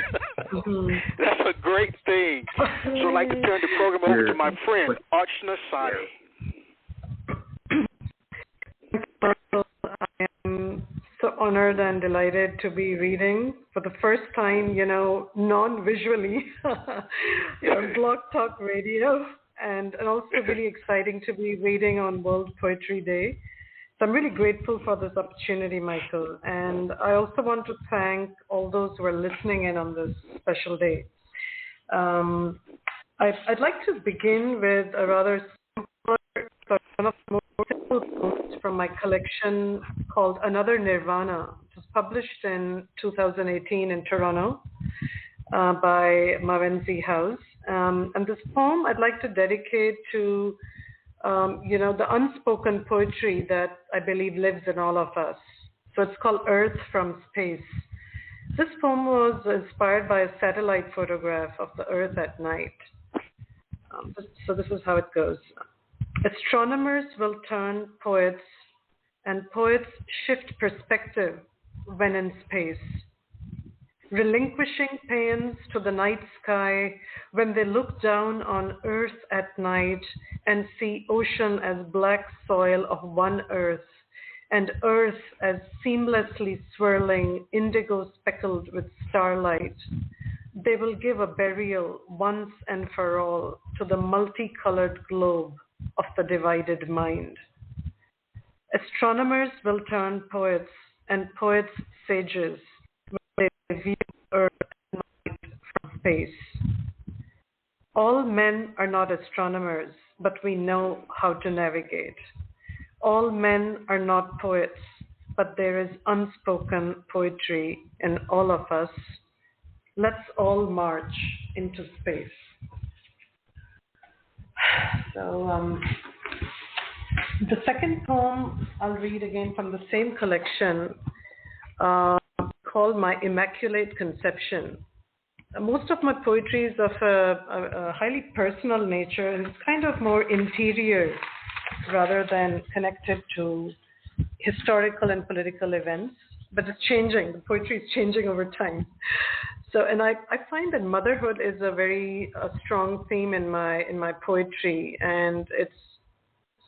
[SPEAKER 3] that's a great thing. So I'd like to turn the program over to my friend, Archana Sani.
[SPEAKER 7] I am so honored and delighted to be reading for the first time, non-visually on Blog Talk Radio, and also really exciting to be reading on World Poetry Day. So I'm really grateful for this opportunity, Michael. And I also want to thank all those who are listening in on this special day. I'd like to begin with a rather simple, one of the most simple poems from my collection called Another Nirvana. It was published in 2018 in Toronto by Mavenzi House. And this poem I'd like to dedicate to the unspoken poetry that I believe lives in all of us. So it's called Earth from Space. This poem was inspired by a satellite photograph of the Earth at night. So this is how it goes. Astronomers will turn poets, and poets shift perspective when in space, relinquishing paeans to the night sky when they look down on Earth at night and see ocean as black soil of one Earth, and Earth as seamlessly swirling indigo speckled with starlight. They will give a burial once and for all to the multicolored globe of the divided mind. Astronomers will turn poets, and poets sages when they view Earth at night from space. All men are not astronomers, but we know how to navigate. All men are not poets, but there is unspoken poetry in all of us. Let's all march into space. So the second poem I'll read again from the same collection called My Immaculate Conception. Most of my poetry is of a highly personal nature, and it's kind of more interior rather than connected to historical and political events. But it's changing. The poetry is changing over time. So, and I find that motherhood is a very strong theme in my poetry, and it's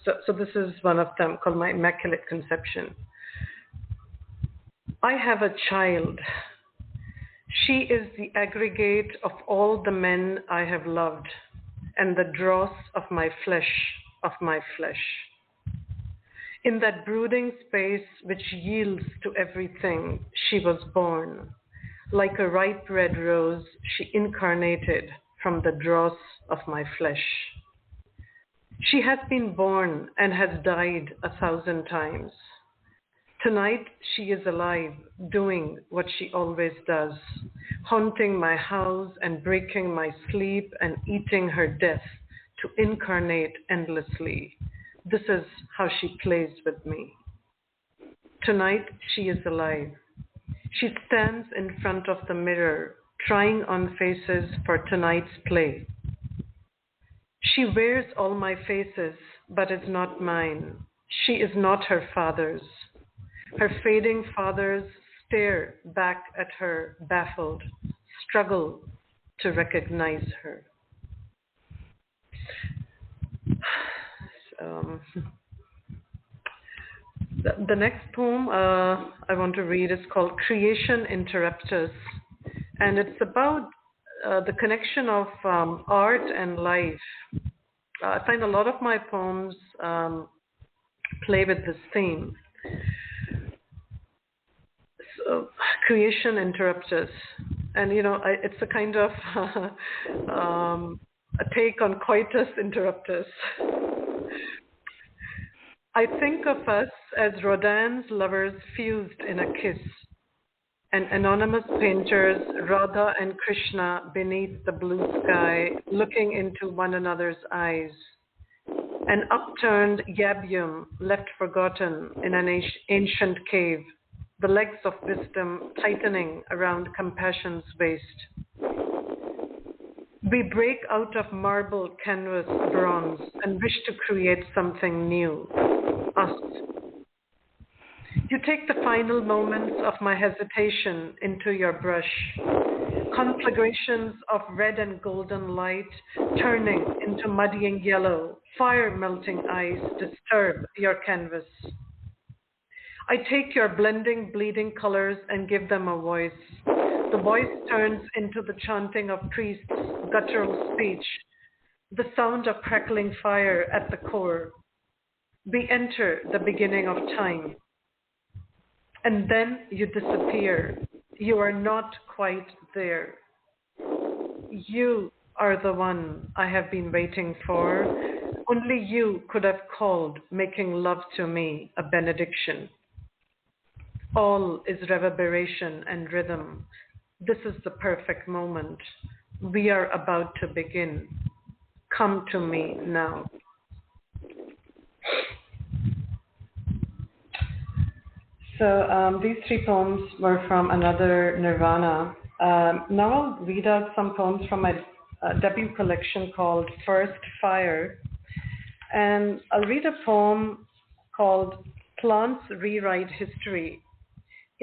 [SPEAKER 7] so this is one of them called My Immaculate Conception. I have a child. She is the aggregate of all the men I have loved, and the dross of my flesh, In that brooding space which yields to everything, she was born. Like a ripe red rose, she incarnated from the dross of my flesh. She has been born and has died 1,000 times. Tonight she is alive, doing what she always does, haunting my house and breaking my sleep and eating her death to incarnate endlessly. This is how she plays with me. Tonight she is alive. She stands in front of the mirror, trying on faces for tonight's play. She wears all my faces, but is not mine. She is not her father's. Her fading fathers stare back at her, baffled, struggle to recognize her. The next poem I want to read is called Creation Interruptus, and it's about the connection of art and life. I find a lot of my poems play with this theme. So, Creation Interruptus, and it's a kind of a take on Coitus Interruptus. I think of us as Rodin's lovers fused in a kiss, and anonymous painters Radha and Krishna beneath the blue sky, looking into one another's eyes. An upturned yabbium left forgotten in an ancient cave, the legs of wisdom tightening around compassion's waist. We break out of marble, canvas, bronze, and wish to create something new, us. You take the final moments of my hesitation into your brush, conflagrations of red and golden light turning into muddying yellow, fire-melting eyes disturb your canvas. I take your blending, bleeding colors and give them a voice. The voice turns into the chanting of priests, guttural speech, the sound of crackling fire at the core. We enter the beginning of time. And then you disappear. You are not quite there. You are the one I have been waiting for. Only you could have called making love to me a benediction. All is reverberation and rhythm. This is the perfect moment. We are about to begin. Come to me now. So these three poems were from another Nirvana. Now I'll read out some poems from my debut collection called First Fire. And I'll read a poem called Plants Rewrite History.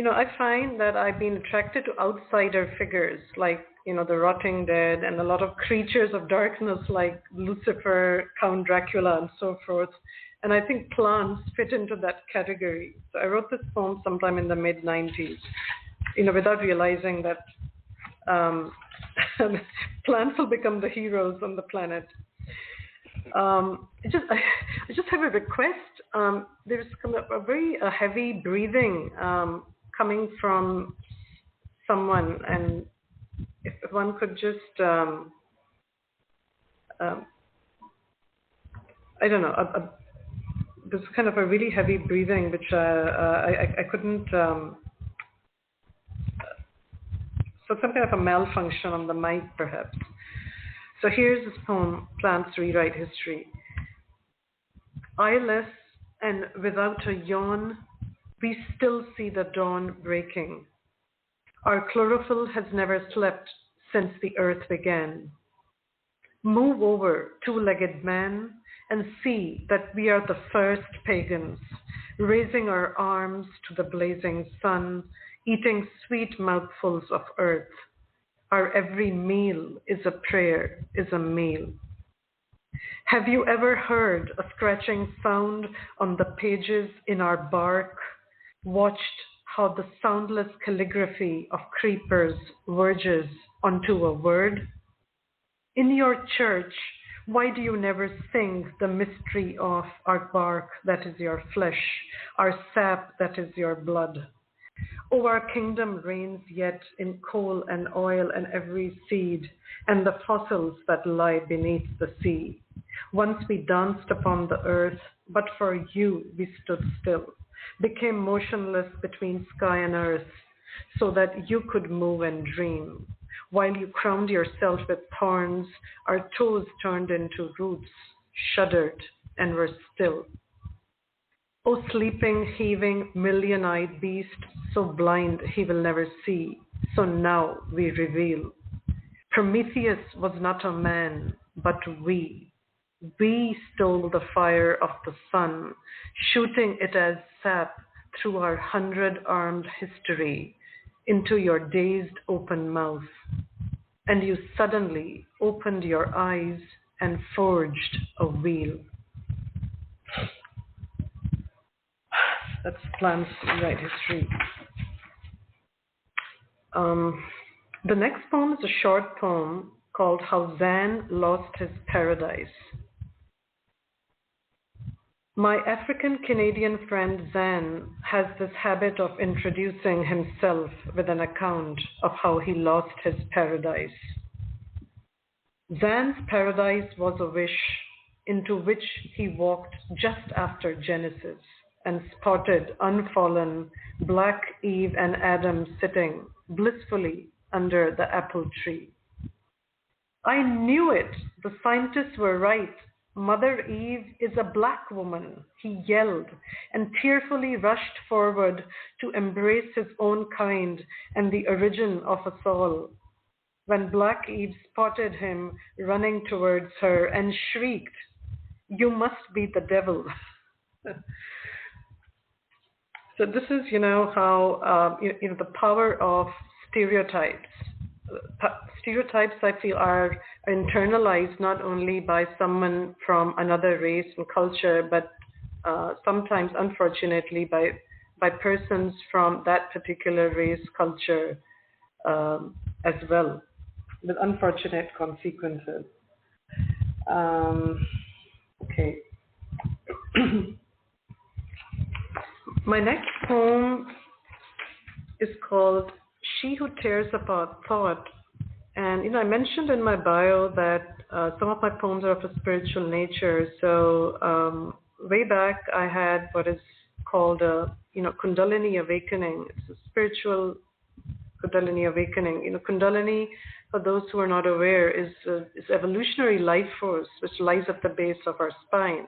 [SPEAKER 7] I find that I've been attracted to outsider figures like, the rotting dead and a lot of creatures of darkness like Lucifer, Count Dracula, and so forth. And I think plants fit into that category. So I wrote this poem sometime in the mid-90s, without realizing that plants will become the heroes on the planet. I just have a request. There's a very heavy breathing coming from someone, and if one could just, I don't know, there's kind of a really heavy breathing, which I couldn't, so some kind of a malfunction on the mic, perhaps. So here's this poem, Plants Rewrite History. Eyeless and without a yawn, we still see the dawn breaking. Our chlorophyll has never slept since the earth began. Move over, two-legged man, and see that we are the first pagans, raising our arms to the blazing sun, eating sweet mouthfuls of earth. Our every meal is a prayer, is a meal. Have you ever heard a scratching sound on the pages in our bark? Watched how the soundless calligraphy of creepers verges onto a word? In your church, why do you never sing the mystery of our bark that is your flesh, our sap that is your blood? Oh, our kingdom reigns yet in coal and oil and every seed, and the fossils that lie beneath the sea. Once we danced upon the earth, but for you we stood still, became motionless between sky and earth, so that you could move and dream. While you crowned yourself with thorns, our toes turned into roots, shuddered, and were still. O sleeping, heaving, million-eyed beast, so blind he will never see, so now we reveal. Prometheus was not a man, but we. We stole the fire of the sun, shooting it as sap through our 100-armed history into your dazed open mouth. And you suddenly opened your eyes and forged a wheel. That's Plans to Rewrite History. The next poem is a short poem called How Zan Lost His Paradise. My African-Canadian friend Zan has this habit of introducing himself with an account of how he lost his paradise. Zan's paradise was a wish into which he walked just after Genesis and spotted unfallen Black Eve and Adam sitting blissfully under the apple tree. I knew it. The scientists were right. Mother Eve is a black woman, he yelled, and tearfully rushed forward to embrace his own kind and the origin of us all. When Black Eve spotted him running towards her and shrieked, "You must be the devil." So this is, how, the power of stereotypes. Stereotypes, I feel, are internalized not only by someone from another race and culture, but sometimes, unfortunately, by persons from that particular race, culture as well, with unfortunate consequences. Okay. My next poem is called She Who Tears Apart Thought. And, I mentioned in my bio that some of my poems are of a spiritual nature. So way back, I had what is called a, Kundalini awakening. It's a spiritual Kundalini awakening. Kundalini, for those who are not aware, is evolutionary life force which lies at the base of our spine.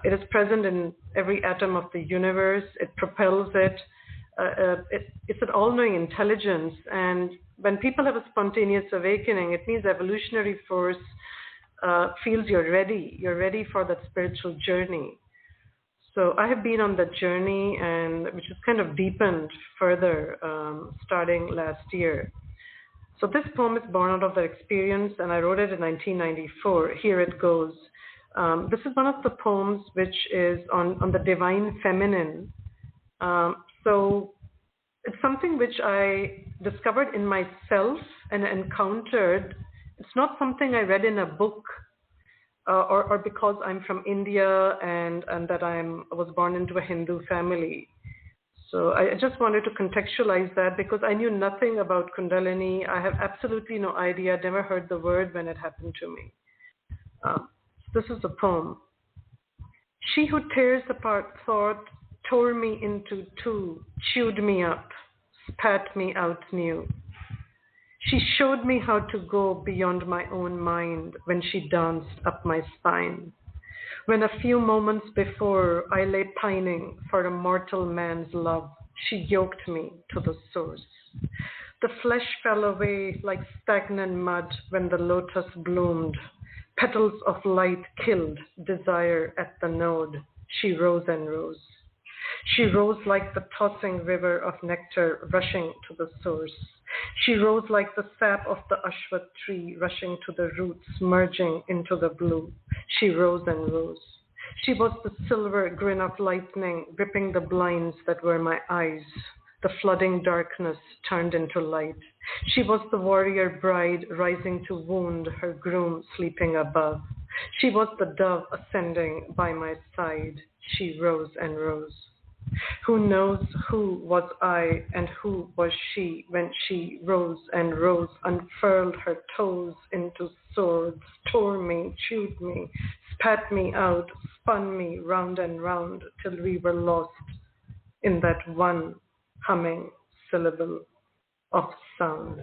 [SPEAKER 7] It is present in every atom of the universe. It propels it. It's an all-knowing intelligence. And when people have a spontaneous awakening, it means evolutionary force feels you're ready. You're ready for that spiritual journey. So I have been on that journey, and which has kind of deepened further starting last year. So this poem is born out of that experience, and I wrote it in 1994. Here it goes. This is one of the poems which is on the divine feminine. So it's something which I discovered in myself and encountered. It's not something I read in a book or because I'm from India and that I was born into a Hindu family. So I just wanted to contextualize that because I knew nothing about Kundalini. I have absolutely no idea, never heard the word when it happened to me. This is a poem. She who tears apart thought tore me into two, chewed me up, spat me out new. She showed me how to go beyond my own mind when she danced up my spine. When a few moments before I lay pining for a mortal man's love, she yoked me to the source. The flesh fell away like stagnant mud when the lotus bloomed. Petals of light killed desire at the node. She rose and rose. She rose like the tossing river of nectar rushing to the source. She rose like the sap of the ashwat tree rushing to the roots, merging into the blue. She rose and rose. She was the silver grin of lightning, ripping the blinds that were my eyes. The flooding darkness turned into light. She was the warrior bride rising to wound her groom sleeping above. She was the dove ascending by my side. She rose and rose. Who knows who was I and who was she when she rose and rose, unfurled her toes into swords, tore me, chewed me, spat me out, spun me round and round till we were lost in that one humming syllable of sound.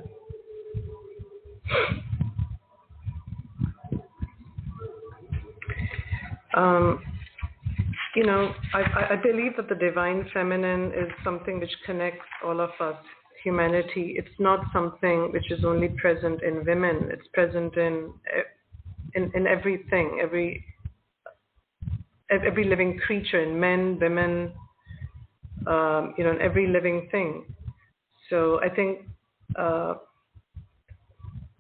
[SPEAKER 7] I believe that the divine feminine is something which connects all of us, humanity. It's not something which is only present in women. It's present in everything, every living creature, in men, women, in every living thing. So I think, and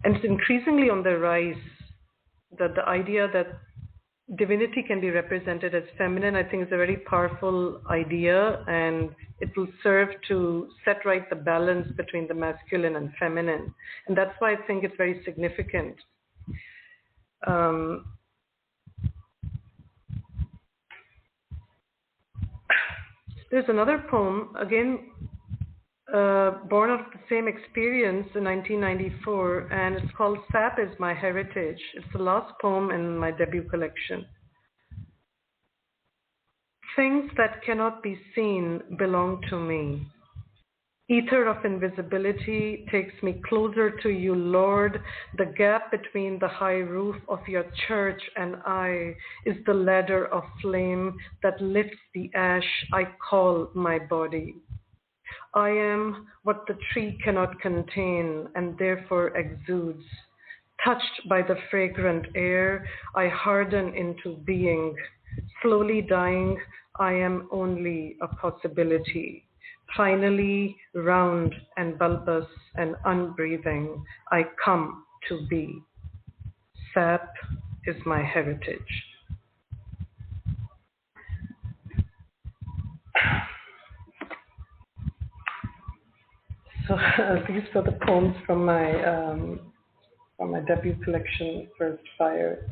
[SPEAKER 7] it's increasingly on the rise, that the idea that divinity can be represented as feminine, I think, is a very powerful idea, and it will serve to set right the balance between the masculine and feminine. And that's why I think it's very significant. There's another poem, again, born out of the same experience in 1994, and it's called Sap is My Heritage. It's the last poem in my debut collection. Things that cannot be seen belong to me. Ether of invisibility takes me closer to you, Lord. The gap between the high roof of your church and I is the ladder of flame that lifts the ash I call my body. I am what the tree cannot contain and therefore exudes. Touched by the fragrant air, I harden into being. Slowly dying, I am only a possibility. Finally, round and bulbous and unbreathing, I come to be. Sap is my heritage. So these were the poems from my debut collection, First Fire.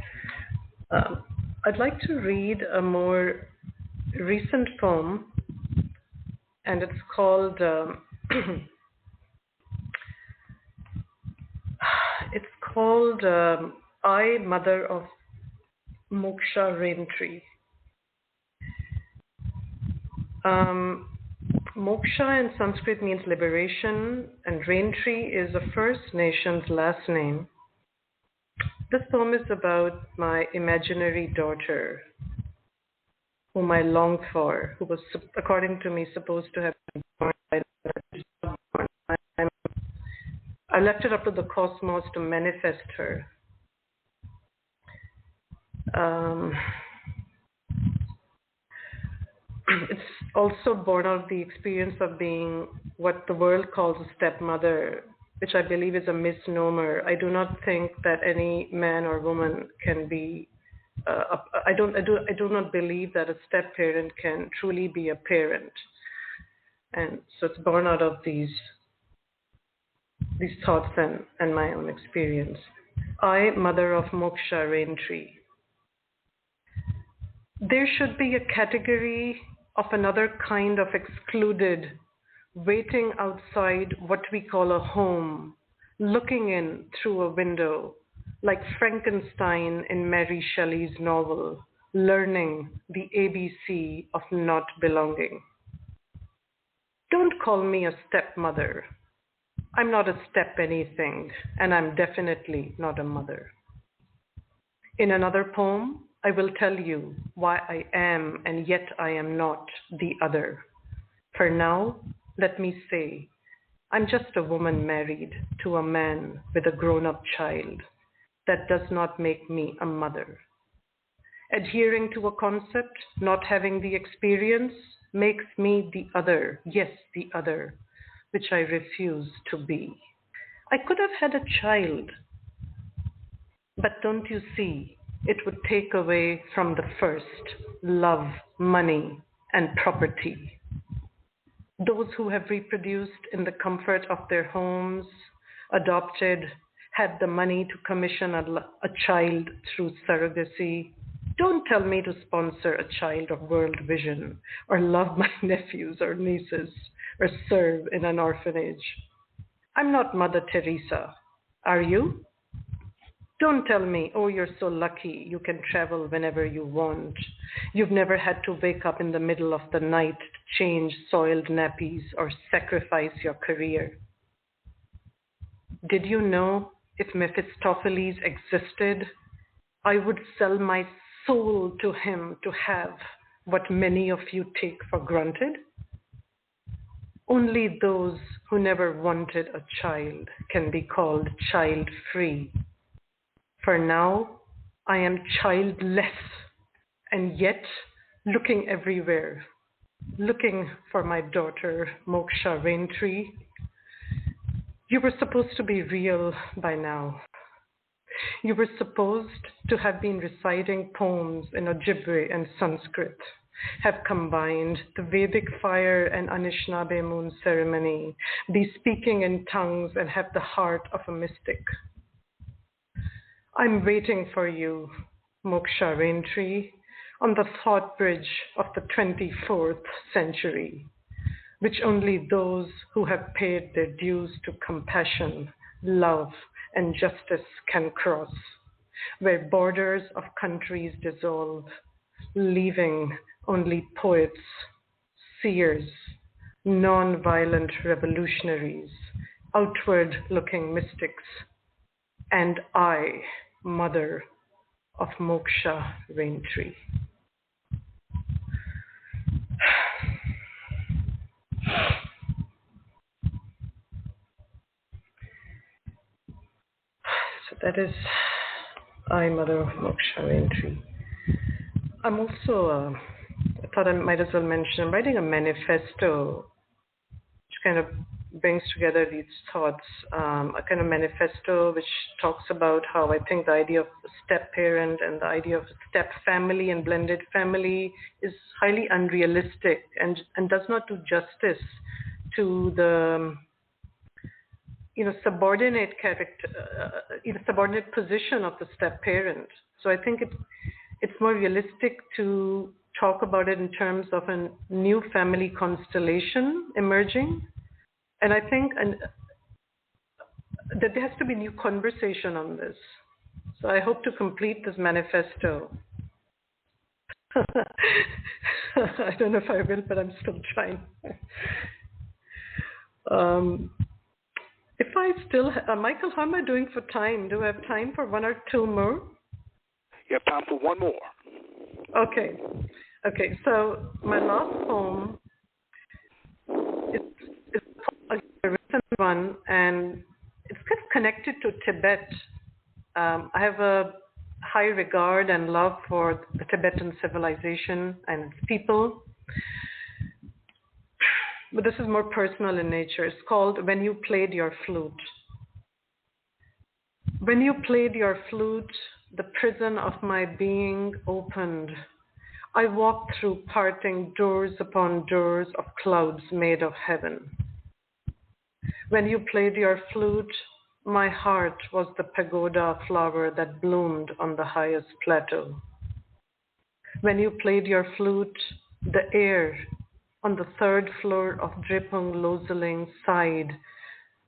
[SPEAKER 7] I'd like to read a more recent poem, and it's called I, Mother of Moksha Raintree. Moksha in Sanskrit means liberation, and Raintree is a First Nations last name. This poem is about my imaginary daughter, whom I long for, who was, according to me, supposed to have been born. I left it up to the cosmos to manifest her. It's also born out of the experience of being what the world calls a stepmother, which I believe is a misnomer. I do not think that any man or woman can be. I do not believe that a step parent can truly be a parent, and so it's born out of these thoughts and my own experience. I, Mother of Moksha Raintree. There should be a category of another kind of excluded, waiting outside what we call a home, looking in through a window, like Frankenstein in Mary Shelley's novel, learning the ABC of not belonging. Don't call me a stepmother. I'm not a step anything, and I'm definitely not a mother. In another poem, I will tell you why I am and yet I am not the other. For now, let me say, I'm just a woman married to a man with a grown-up child. That does not make me a mother. Adhering to a concept, not having the experience, makes me the other, yes, the other, which I refuse to be. I could have had a child, but don't you see, it would take away from the first, love, money, and property. Those who have reproduced in the comfort of their homes, adopted, had the money to commission a child through surrogacy, Don't tell me to sponsor a child of world vision or love my nephews or nieces or serve in an orphanage. I'm not Mother Teresa. Are you? Don't tell me, oh, you're so lucky you can travel whenever you want. You've never had to wake up in the middle of the night to change soiled nappies or sacrifice your career. Did you know if Mephistopheles existed, I would sell my soul to him to have what many of you take for granted? Only those who never wanted a child can be called child-free. For now, I am childless, and yet looking everywhere, looking for my daughter, Moksha Raintree. You were supposed to be real by now. You were supposed to have been reciting poems in Ojibwe and Sanskrit, have combined the Vedic fire and Anishinaabe moon ceremony, be speaking in tongues and have the heart of a mystic. I'm waiting for you, Moksha Raintree, on the thought bridge of the 24th century, which only those who have paid their dues to compassion, love, and justice can cross, where borders of countries dissolve, leaving only poets, seers, non-violent revolutionaries, outward-looking mystics, and I, Mother of Moksha Raintree. So that is I, Mother of Moksha Raintree. I'm also, I thought I might as well mention, I'm writing a manifesto which kind of brings together these thoughts, a kind of manifesto which talks about how I think the idea of a step parent and the idea of a step family and blended family is highly unrealistic and does not do justice to the subordinate character, subordinate position of the step parent. So I think it's more realistic to talk about it in terms of a new family constellation emerging. And I think that there has to be new conversation on this. So I hope to complete this manifesto. I don't know if I will, but I'm still trying. If I still, Michael, how am I doing for time? Do I have time for one or two more?
[SPEAKER 3] You have time for one more.
[SPEAKER 7] Okay. So my last poem is a recent one, and it's kind of connected to Tibet. I have a high regard and love for the Tibetan civilization and its people. But this is more personal in nature. It's called When You Played Your Flute. When you played your flute, the prison of my being opened. I walked through parting doors upon doors of clouds made of heaven. When you played your flute, my heart was the pagoda flower that bloomed on the highest plateau. When you played your flute, the air on the third floor of Drepung Loseling sighed,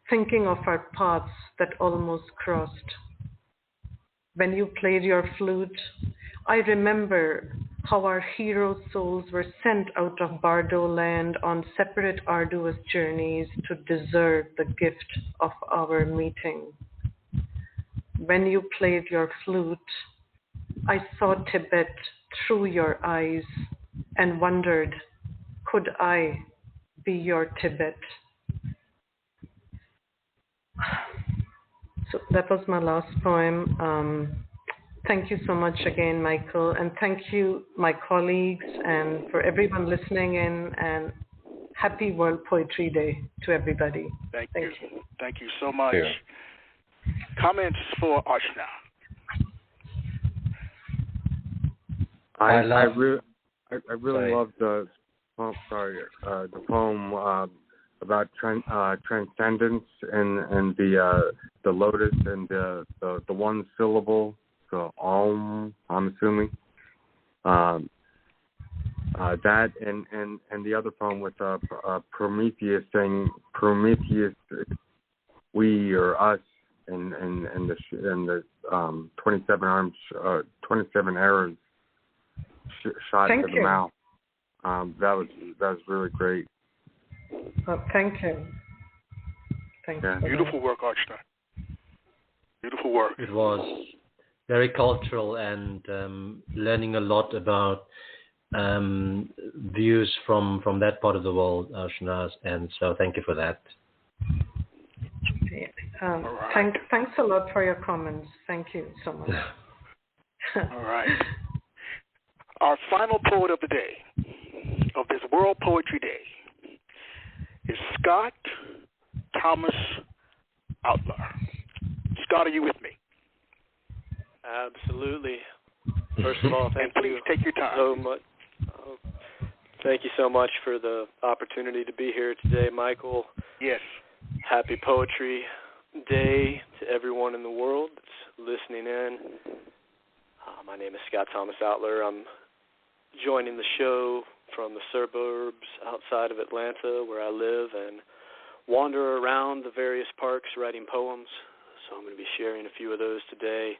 [SPEAKER 7] thinking of our paths that almost crossed. When you played your flute, I remember how our hero souls were sent out of Bardo land on separate arduous journeys to deserve the gift of our meeting. When you played your flute, I saw Tibet through your eyes and wondered, could I be your Tibet? So that was my last poem. Thank you so much again, Michael, and thank you, my colleagues, and for everyone listening in, and happy World Poetry Day to everybody.
[SPEAKER 3] Thank you. Thank you so much. Yeah. Comments for Ashna.
[SPEAKER 5] I really love the poem about transcendence and the lotus and the one syllable, the Om, I'm assuming. That and the other poem with Prometheus saying Prometheus, we or us, and the 27 arms, 27 arrows shot
[SPEAKER 7] Thank
[SPEAKER 5] to
[SPEAKER 7] you.
[SPEAKER 5] the mouth. That was really great.
[SPEAKER 7] Thank you. Thank you.
[SPEAKER 3] Beautiful work, Archna. Beautiful work.
[SPEAKER 6] It was very cultural and learning a lot about views from that part of the world, Archana, and so thank you for that.
[SPEAKER 7] Thanks a lot for your comments. Thank you so much.
[SPEAKER 3] All right. Our final poet of the day, of this World Poetry Day, is Scott Thomas Outler. Scott, are you with me?
[SPEAKER 8] Absolutely. First of all, thank
[SPEAKER 3] and please
[SPEAKER 8] you
[SPEAKER 3] take your time.
[SPEAKER 8] so much. Thank you so much for the opportunity to be here today, Michael.
[SPEAKER 3] Yes.
[SPEAKER 8] Happy Poetry Day to everyone in the world that's listening in. My name is Scott Thomas Outler. I'm joining the show from the suburbs outside of Atlanta, where I live, and wander around the various parks writing poems. So I'm going to be sharing a few of those today.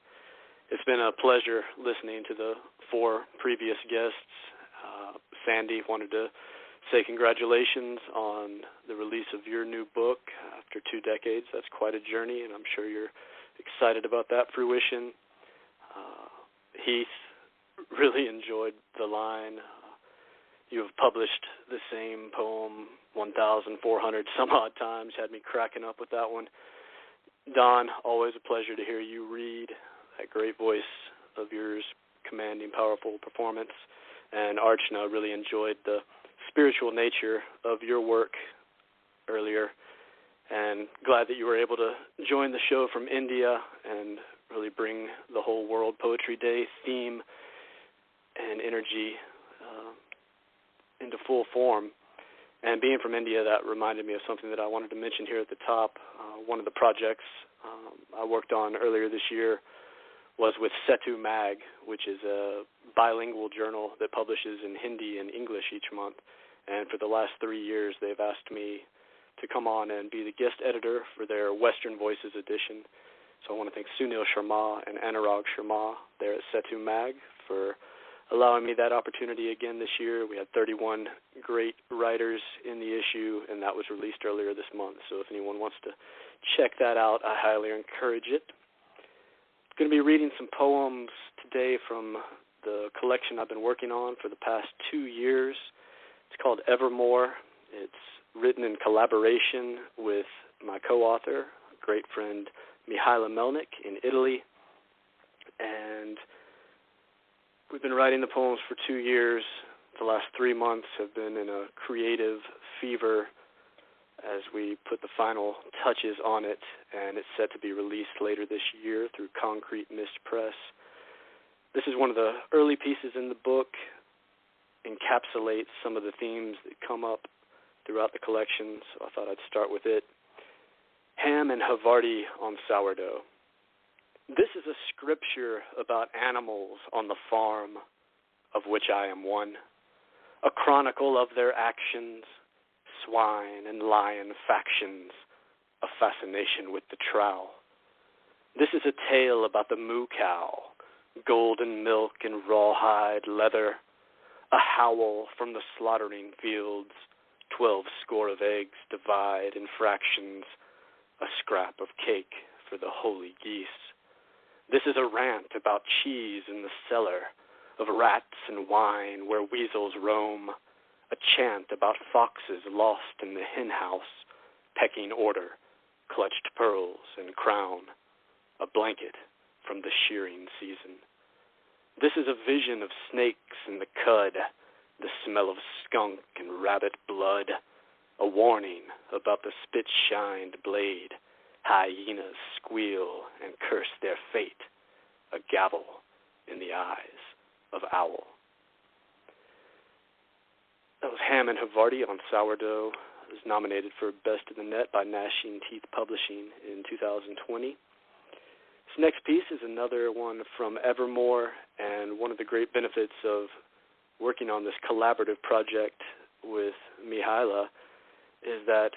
[SPEAKER 8] It's been a pleasure listening to the 4 previous guests. Sandy wanted to say congratulations on the release of your new book after 2 decades. That's quite a journey, and I'm sure you're excited about that fruition. Heath really enjoyed the line, you have published the same poem 1,400 some odd times, had me cracking up with that one. Don, always a pleasure to hear you read. That great voice of yours, commanding, powerful performance. And Archana, really enjoyed the spiritual nature of your work earlier. And glad that you were able to join the show from India and really bring the whole World Poetry Day theme and energy into full form. And being from India, that reminded me of something that I wanted to mention here at the top. One of the projects I worked on earlier this year was with Setu Mag, which is a bilingual journal that publishes in Hindi and English each month. And for the last 3 years, they've asked me to come on and be the guest editor for their Western Voices edition. So I want to thank Sunil Sharma and Anurag Sharma there at Setu Mag for allowing me that opportunity again this year. We had 31 great writers in the issue, and that was released earlier this month. So if anyone wants to check that out, I highly encourage it. I'm going to be reading some poems today from the collection I've been working on for the past 2 years. It's called Evermore. It's written in collaboration with my co-author, a great friend, Mihaela Melnick in Italy. And we've been writing the poems for 2 years. The last 3 months have been in a creative fever as we put the final touches on it, and it's set to be released later this year through Concrete Mist Press. This is one of the early pieces in the book, encapsulates some of the themes that come up throughout the collection, so I thought I'd start with it. Ham and Havarti on Sourdough. This is a scripture about animals on the farm, of which I am one, a chronicle of their actions, swine and lion factions, a fascination with the trowel. This is a tale about the moo cow, golden milk and rawhide leather, a howl from the slaughtering fields, 12 score of eggs divide in fractions, a scrap of cake for the holy geese. This is a rant about cheese in the cellar, of rats and wine where weasels roam, a chant about foxes lost in the henhouse, pecking order, clutched pearls and crown, a blanket from the shearing season. This is a vision of snakes in the cud, the smell of skunk and rabbit blood, a warning about the spit-shined blade, hyenas squeal and curse their fate, a gavel in the eyes of owl. That was Ham and Havarti on Sourdough. It was nominated for Best in the Net by Gnashing Teeth Publishing in 2020. This next piece is another one from Evermore, And one of the great benefits of working on this collaborative project with Mihaela is that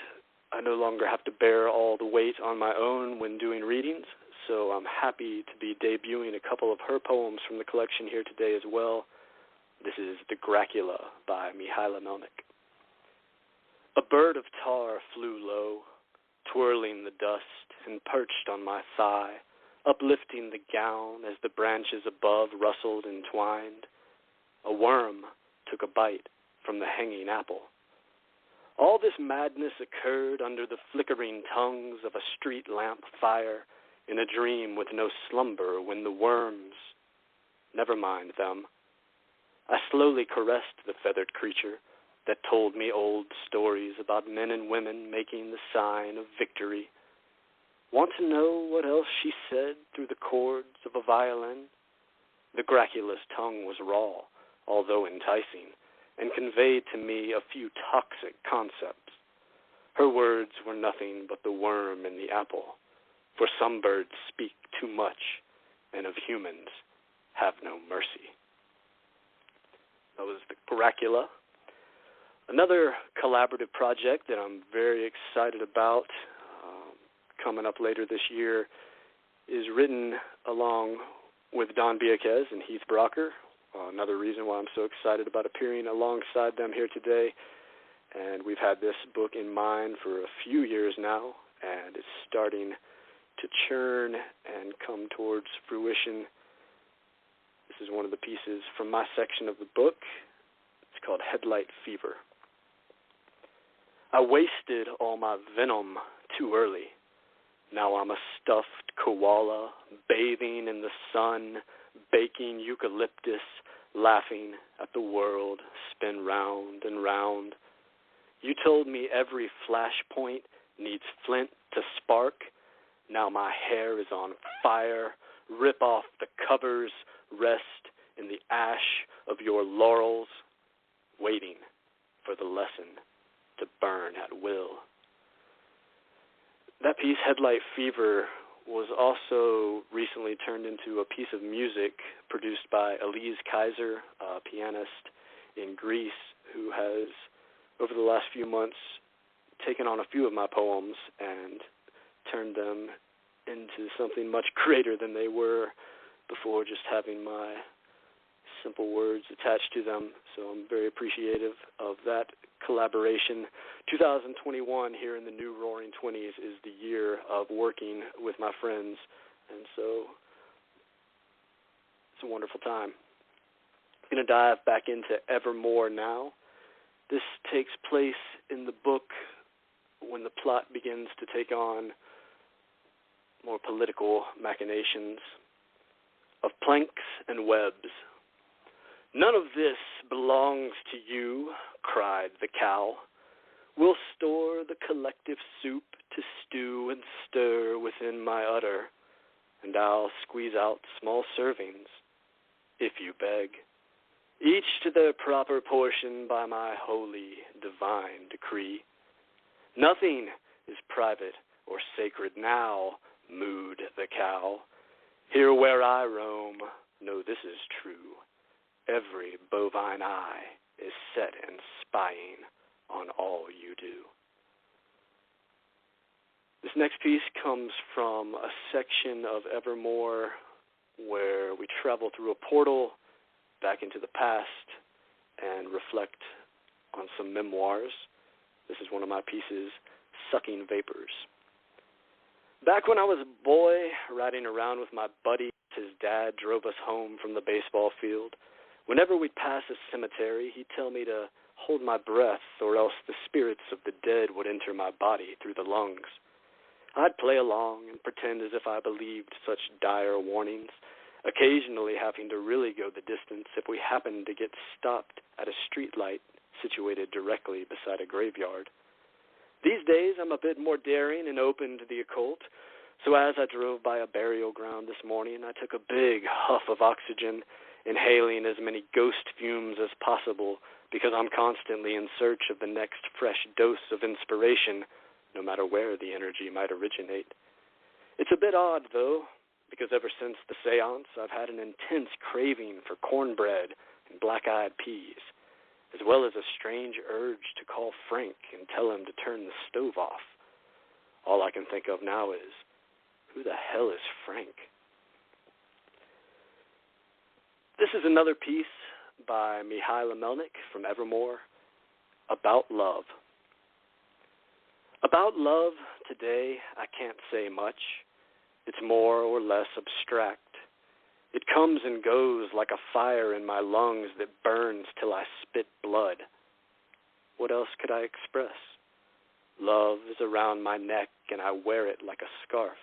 [SPEAKER 8] I no longer have to bear all the weight on my own when doing readings, so I'm happy to be debuting a couple of her poems from the collection here today as well. This is The Gracula by Mihaela Melnick. A bird of tar flew low, twirling the dust, and perched on my thigh, uplifting the gown as the branches above rustled and twined. A worm took a bite from the hanging apple. All this madness occurred under the flickering tongues of a street lamp fire, in a dream with no slumber when the worms, never mind them. I slowly caressed the feathered creature that told me old stories about men and women making the sign of victory. Want to know what else she said through the chords of a violin? The Gracula's tongue was raw, although enticing, and conveyed to me a few toxic concepts. Her words were nothing but the worm in the apple, for some birds speak too much, and of humans have no mercy. That was The Gracula. Another collaborative project that I'm very excited about coming up later this year is written along with Don Biaquez and Heath Brocker. Another reason why I'm so excited about appearing alongside them here today. And we've had this book in mind for a few years now, and it's starting to churn and come towards fruition. This is one of the pieces from my section of the book. It's called Headlight Fever. I wasted all my venom too early. Now I'm a stuffed koala, bathing in the sun, baking eucalyptus, laughing at the world spin round and round. You told me every flashpoint needs flint to spark. Now my hair is on fire. Rip off the covers, rest in the ash of your laurels, waiting for the lesson to burn at will. That piece, Headlight Fever, was also recently turned into a piece of music produced by Elise Kaiser, a pianist in Greece, who has, over the last few months, taken on a few of my poems and turned them into something much greater than they were before, just having my simple words attached to them. So I'm very appreciative of that collaboration. 2021 here in the new Roaring Twenties is the year of working with my friends, and so it's a wonderful time. I'm going to dive back into Evermore now. This takes place in the book when the plot begins to take on more political machinations of planks and webs. None of this belongs to you, cried the cow. We'll store the collective soup to stew and stir within my udder, and I'll squeeze out small servings, if you beg, each to their proper portion by my holy, divine decree. Nothing is private or sacred now, mooed the cow. Here where I roam, no, this is true. Every bovine eye is set and spying on all you do. This next piece comes from a section of Evermore where we travel through a portal back into the past and reflect on some memoirs. This is one of my pieces, Sucking Vapors. Back when I was a boy, riding around with my buddy, his dad drove us home from the baseball field. Whenever we'd pass a cemetery, he'd tell me to hold my breath or else the spirits of the dead would enter my body through the lungs. I'd play along and pretend as if I believed such dire warnings, occasionally having to really go the distance if we happened to get stopped at a street light situated directly beside a graveyard. These days, I'm a bit more daring and open to the occult, so as I drove by a burial ground this morning, I took a big huff of oxygen, inhaling as many ghost fumes as possible because I'm constantly in search of the next fresh dose of inspiration, no matter where the energy might originate. It's a bit odd, though. because ever since the seance, I've had an intense craving for cornbread and black-eyed peas, as well as a strange urge to call Frank and tell him to turn the stove off. All I can think of now is, who the hell is Frank? This is another piece by Mihaela Melnick from Evermore, About Love. About love today, I can't say much. It's more or less abstract. It comes and goes like a fire in my lungs that burns till I spit blood. What else could I express? Love is around my neck and I wear it like a scarf,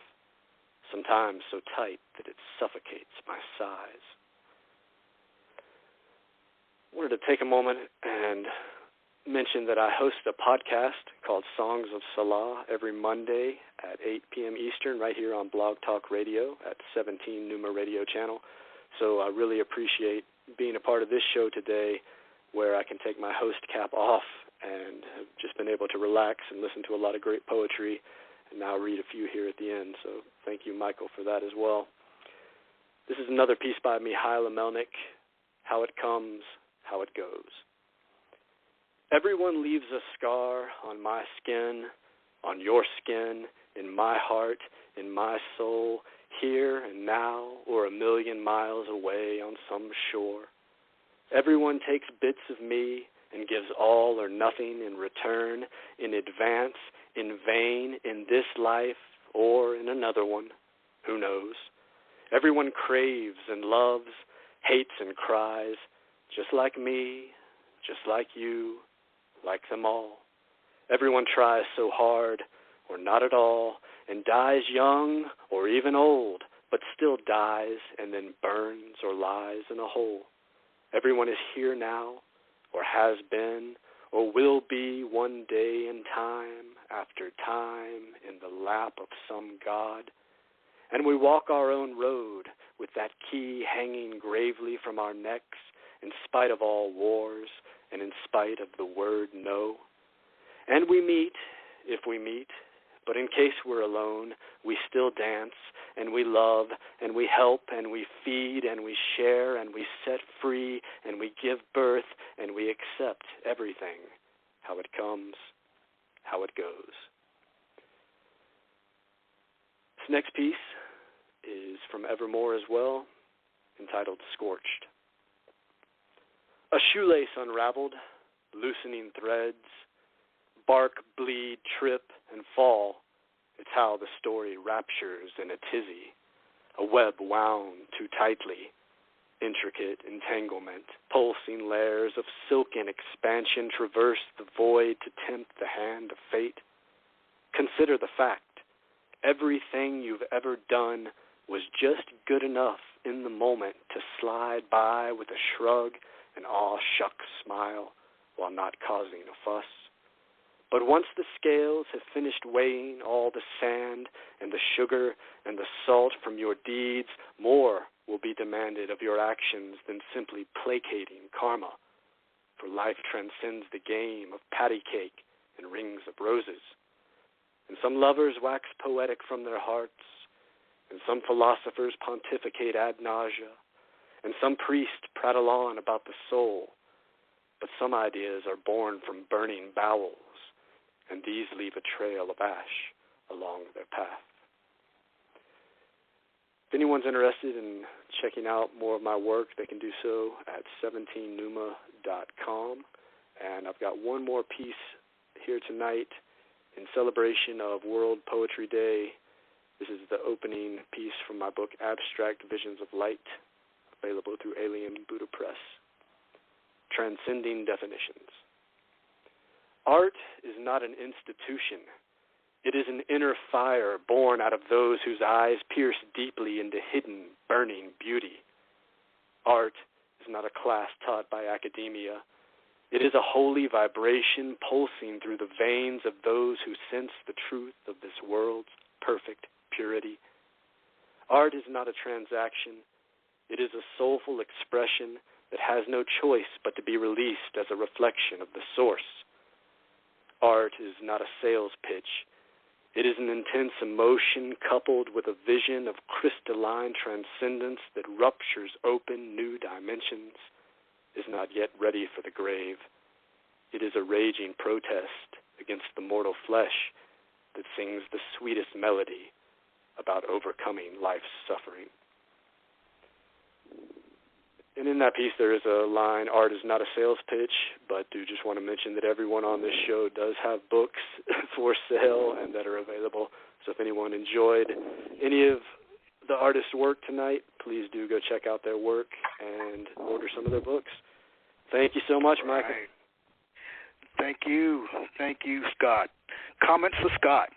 [SPEAKER 8] sometimes so tight that it suffocates my sighs. I wanted to take a moment and mention that I host a podcast called Songs of Salah every Monday at 8 p.m. Eastern right here on Blog Talk Radio at 17 Numa Radio Channel. So I really appreciate being a part of this show today where I can take my host cap off and have just been able to relax and listen to a lot of great poetry and now read a few here at the end. So thank you, Michael, for that as well. This is another piece by Mihaela Melnick, How It Comes, How It Goes. Everyone leaves a scar on my skin, on your skin, in my heart, in my soul, here and now, or 1,000,000 miles away on some shore. Everyone takes bits of me and gives all or nothing in return, in advance, in vain, in this life or in another one. Who knows? Everyone craves and loves, hates and cries, just like me, just like you, like them all. Everyone tries so hard, or not at all, and dies young or even old, but still dies and then burns or lies in a hole. Everyone is here now, or has been, or will be one day in time after time in the lap of some god. And we walk our own road with that key hanging gravely from our necks in spite of all wars and in spite of the word no. And we meet, if we meet, but in case we're alone, we still dance, and we love, and we help, and we feed, and we share, and we set free, and we give birth, and we accept everything, how it comes, how it goes. This next piece is from Evermore as well, entitled Scorched. A shoelace unraveled, loosening threads, bark, bleed, trip, and fall. It's how the story raptures in a tizzy, a web wound too tightly, intricate entanglement, pulsing layers of silken expansion traverse the void to tempt the hand of fate. Consider the fact, everything you've ever done was just good enough in the moment to slide by with a shrug, an aw-shucks smile, while not causing a fuss. But once the scales have finished weighing all the sand and the sugar and the salt from your deeds, more will be demanded of your actions than simply placating karma. For life transcends the game of patty cake and rings of roses. And some lovers wax poetic from their hearts, and some philosophers pontificate ad nausea, and some priests prattle on about the soul. But some ideas are born from burning bowels, and these leave a trail of ash along their path. If anyone's interested in checking out more of my work, they can do so at 17numa.com. And I've got one more piece here tonight in celebration of World Poetry Day. This is the opening piece from my book, Abstract Visions of Light, available through Alien Buddha Press. Transcending Definitions. Art is not an institution. It is an inner fire born out of those whose eyes pierce deeply into hidden, burning beauty. Art is not a class taught by academia. It is a holy vibration pulsing through the veins of those who sense the truth of this world's perfect purity. Art is not a transaction. It is a soulful expression that has no choice but to be released as a reflection of the source. Art is not a sales pitch. It is an intense emotion coupled with a vision of crystalline transcendence that ruptures open new dimensions, is not yet ready for the grave. It is a raging protest against the mortal flesh that sings the sweetest melody about overcoming life's suffering. And in that piece there is a line, art is not a sales pitch, but do just want to mention that everyone on this show does have books for sale and that are available. So if anyone enjoyed any of the artist's work tonight, please do go check out their work and order some of their books. Thank you so much, Michael.
[SPEAKER 3] Right. Thank you, Scott. Comments for Scott?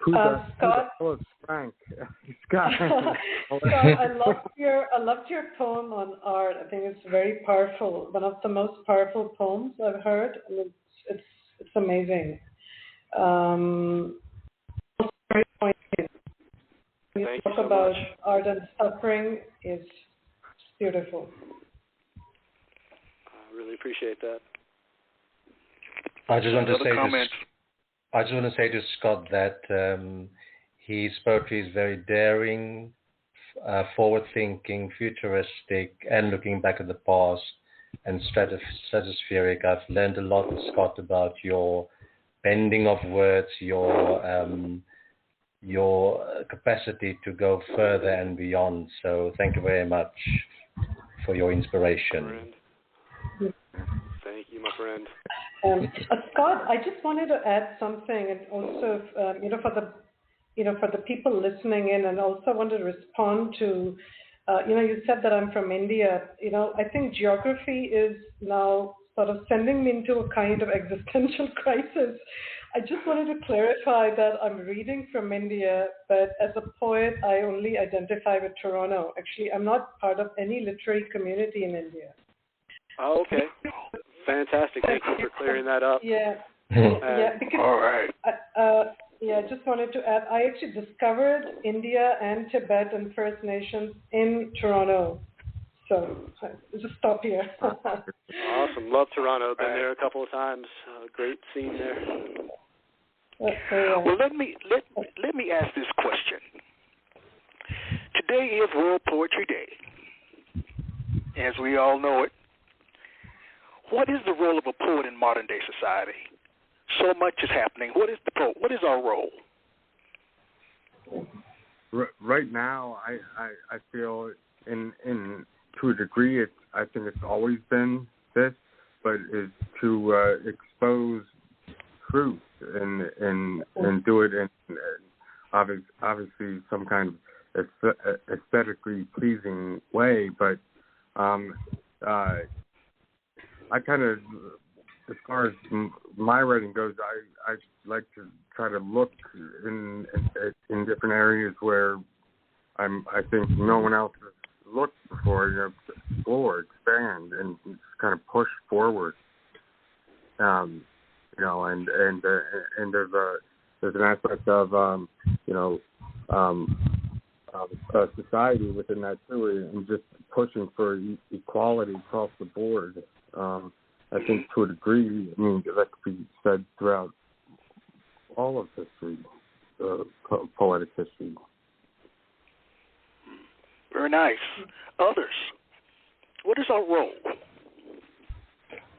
[SPEAKER 7] Scott.
[SPEAKER 5] Oh, Frank. Scott.
[SPEAKER 7] Scott, I loved your poem on art. I think it's very powerful. One of the most powerful poems I've heard. I mean, it's amazing. Very poignant. When you talk about art and suffering, it's beautiful.
[SPEAKER 8] I really appreciate that.
[SPEAKER 6] I just want to say to Scott that his poetry is very daring, forward-thinking, futuristic, and looking back at the past and stratospheric. I've learned a lot, Scott, about your bending of words, your capacity to go further and beyond. So thank you very much for your inspiration.
[SPEAKER 8] Thank you, my friend.
[SPEAKER 7] Scott, I just wanted to add something, and also, for the people listening in, and also wanted to respond to, you said that I'm from India. I think geography is now sort of sending me into a kind of existential crisis. I just wanted to clarify that I'm reading from India, but as a poet, I only identify with Toronto. Actually, I'm not part of any literary community in India.
[SPEAKER 8] Oh, okay. Fantastic. Thank you for clearing that up.
[SPEAKER 7] Yeah. Because,
[SPEAKER 3] all right.
[SPEAKER 7] I just wanted to add, I actually discovered India and Tibet and First Nations in Toronto. So just stop here.
[SPEAKER 8] Awesome. Love Toronto. Been there a couple of times. Great scene there.
[SPEAKER 3] Well, let me ask this question. Today is World Poetry Day, as we all know it. What is the role of a poet in modern day society? So much is happening. What is our role?
[SPEAKER 5] Right now, I feel in to a degree, I think it's always been this, but is to expose truth and do it in obviously some kind of aesthetically pleasing way. But I kind of, as far as my writing goes, I like to try to look in different areas where I think no one else has looked before, explore, expand, and just kind of push forward. And there's an aspect of society within that too, and just pushing for equality across the board. I think to a degree, that could be said throughout all of history, poetic history.
[SPEAKER 3] Very nice. Others, what is our role?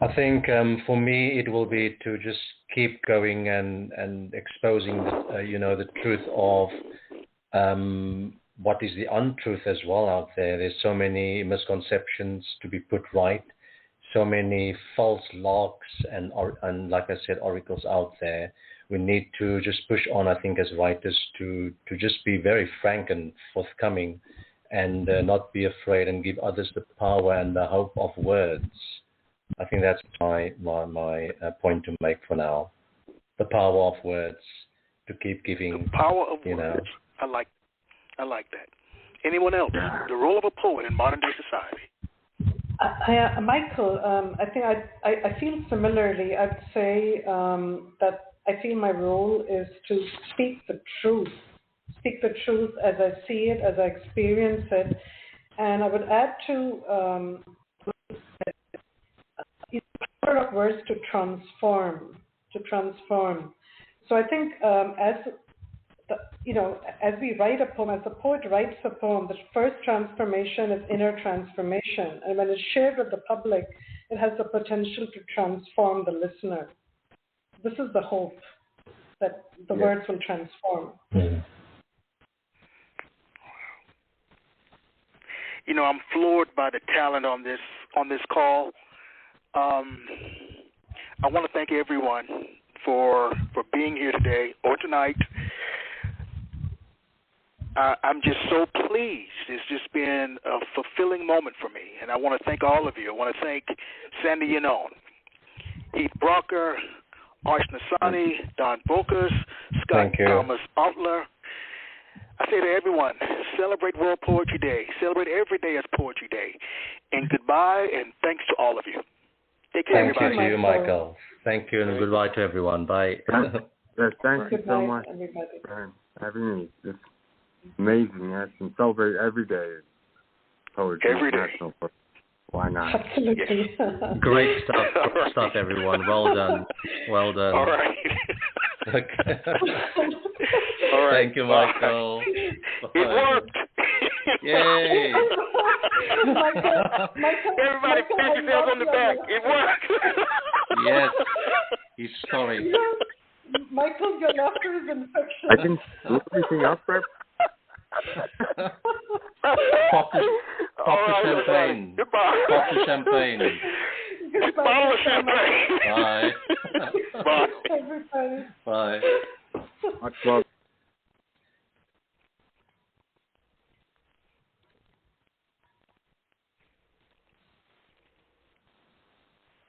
[SPEAKER 6] I think for me it will be to just keep going and exposing the truth of what is the untruth as well out there. There's so many misconceptions to be put right, so many false logs and like I said, oracles out there. We need to just push on, I think, as writers to just be very frank and forthcoming and not be afraid and give others the power and the hope of words. I think that's my point to make for now. The power of words, to keep giving.
[SPEAKER 3] The power of words. I like that. Anyone else? The role of a poet in modern day society.
[SPEAKER 7] Michael, I think I feel similarly. I'd say that I feel my role is to speak the truth as I see it, as I experience it, and I would add to the power of words to transform. So I think as we write a poem, as the poet writes a poem, the first transformation is inner transformation. And when it's shared with the public, it has the potential to transform the listener. This is the hope, that the words will transform.
[SPEAKER 6] Mm.
[SPEAKER 3] I'm floored by the talent on this call. I want to thank everyone for being here today or tonight. I'm just so pleased. It's just been a fulfilling moment for me, and I want to thank all of you. I want to thank Sandy Yanone, Heath Brocker, Arsh Nassani, Don Bocas, Scott Thomas Outler. I say to everyone, celebrate World Poetry Day. Celebrate every day as Poetry Day. And goodbye, and thanks to all of you. Take care, everybody.
[SPEAKER 6] Thank you to you, Michael. Thank you, and goodbye to everyone. Bye.
[SPEAKER 5] Yes, thank you so much for having me. It's amazing. Yes, and celebrate every day. Poetry
[SPEAKER 3] every day.
[SPEAKER 5] National. Why not?
[SPEAKER 7] Absolutely.
[SPEAKER 6] Great stuff. Great stuff, everyone. Well done. Well done.
[SPEAKER 3] All right.
[SPEAKER 6] Okay.
[SPEAKER 3] All right.
[SPEAKER 6] Thank you, Michael.
[SPEAKER 3] It worked.
[SPEAKER 6] Yay.
[SPEAKER 3] Everybody pat yourselves on the back. It worked.
[SPEAKER 6] Yes. He's sorry.
[SPEAKER 7] Michael, your laughter is infectious.
[SPEAKER 5] I can look everything up for
[SPEAKER 6] Pop the champagne.
[SPEAKER 3] Goodbye.
[SPEAKER 6] Pop the champagne.
[SPEAKER 3] Bottle of champagne.
[SPEAKER 6] Bye.
[SPEAKER 3] Bye.
[SPEAKER 7] Everybody.
[SPEAKER 6] Bye.
[SPEAKER 5] much love.